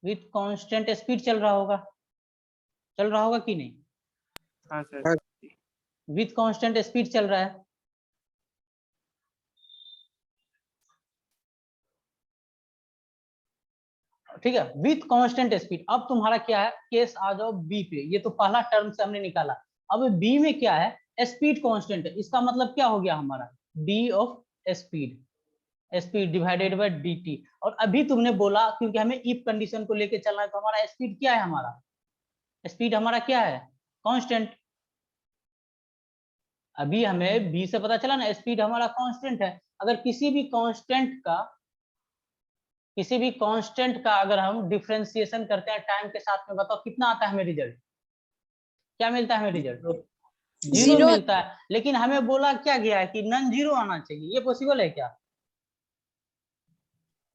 विथ कांस्टेंट स्पीड चल रहा होगा कि नहीं, हाँ सर। विथ कांस्टेंट स्पीड चल रहा है। ठीक है, विथ कांस्टेंट स्पीड। अब तुम्हारा क्या है केस, आ जाओ बी पे, ये तो पहला टर्म से हमने निकाला। अब बी में क्या है, स्पीड कांस्टेंट है, इसका मतलब क्या हो गया हमारा, D of speed divided bye dt। और अभी तुमने बोला क्योंकि हमें इफ कंडीशन को लेके चलना है, तो हमारा स्पीड क्या है, हमारा क्या है, कांस्टेंट। अभी हमें बी से पता चला ना, स्पीड हमारा कांस्टेंट है। अगर किसी भी कांस्टेंट का अगर हम डिफरेंशिएशन करते हैं टाइम के साथ में, बताओ कितना आता है हमें रिजल्ट, क्या मिलता है हमें रिजल्ट, 0 मिलता है। लेकिन हमें बोला क्या गया है कि नॉन जीरो आना चाहिए, ये पॉसिबल है क्या,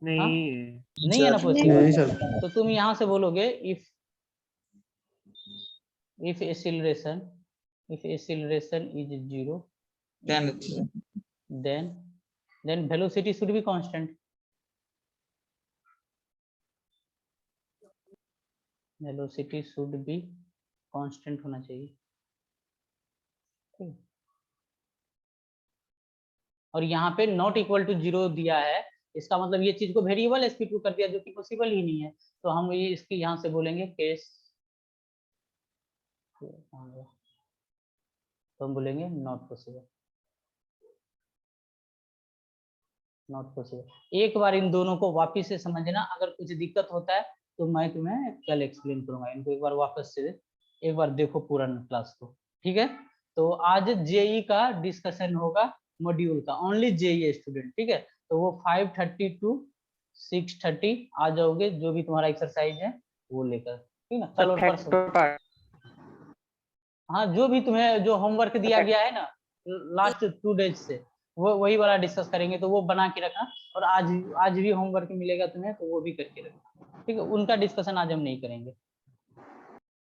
नहीं हाँ? है। नहीं है ना पॉसिबल। नहीं सर। तो तुम यहां से बोलोगे if acceleration is 0 then velocity should be constant, होना चाहिए, ठीक। और यहाँ पे नॉट इक्वल टू 0 दिया है, इसका मतलब ये चीज को वेरिएबल स्पीड को कर दिया, जो कि पॉसिबल ही नहीं है। तो हम ये इसकी यहाँ से बोलेंगे केस, तो हम बोलेंगे नॉट पॉसिबल। एक बार इन दोनों को वापिस से समझना, अगर कुछ दिक्कत होता है तो मैं तुम्हें कल एक्सप्लेन करूंगा। इनको एक बार वापस से एक बार देखो पूरा क्लास को, ठीक है। तो आज जेई का डिस्कशन होगा, मॉड्यूल का, ओनली जेई स्टूडेंट, ठीक है। तो वो 5:30 to 6:30 आ जाओगे, जो भी तुम्हारा एक्सरसाइज है वो लेकर, ठीक है। कल और परसों, हाँ, जो भी तुम्हें जो होमवर्क दिया गया है ना लास्ट 2 डेज से, वो वही वाला डिस्कस करेंगे, तो वो बना के रखना। और आज भी होमवर्क मिलेगा तुम्हें, तो वो भी करके रखना, ठीक है। उनका डिस्कशन आज हम नहीं करेंगे,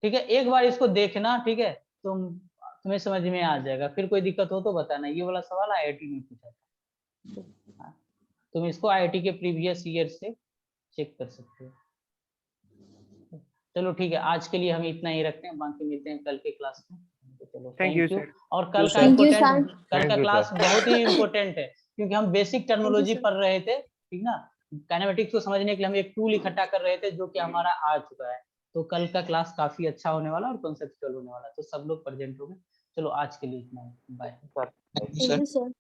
ठीक है। एक बार इसको देखना, ठीक है, तुम्हें समझ में आ जाएगा। फिर कोई दिक्कत हो तो बताना। ये वाला सवाल IIT में पूछा था, तुम इसको IIT के प्रीवियस ईयर से चेक कर सकते हो। चलो ठीक है, आज के लिए हम इतना ही रखते हैं, बाकी मिलते हैं कल के क्लास में। तो चलो थैंक यू। और कल का क्लास बहुत ही इम्पोर्टेंट है, क्योंकि हम बेसिक टर्मिनोलॉजी पढ़ रहे थे, ठीक ना। काइनेमेटिक्स को समझने के लिए हम एक टूल इकट्ठा कर रहे थे, जो कि हमारा आ चुका है। तो कल का क्लास काफी अच्छा होने वाला और कॉन्सेप्चुअल होने वाला, तो सब लोग प्रेजेंट होंगे। चलो आज के लिए इतना, बाय। Thank you sir.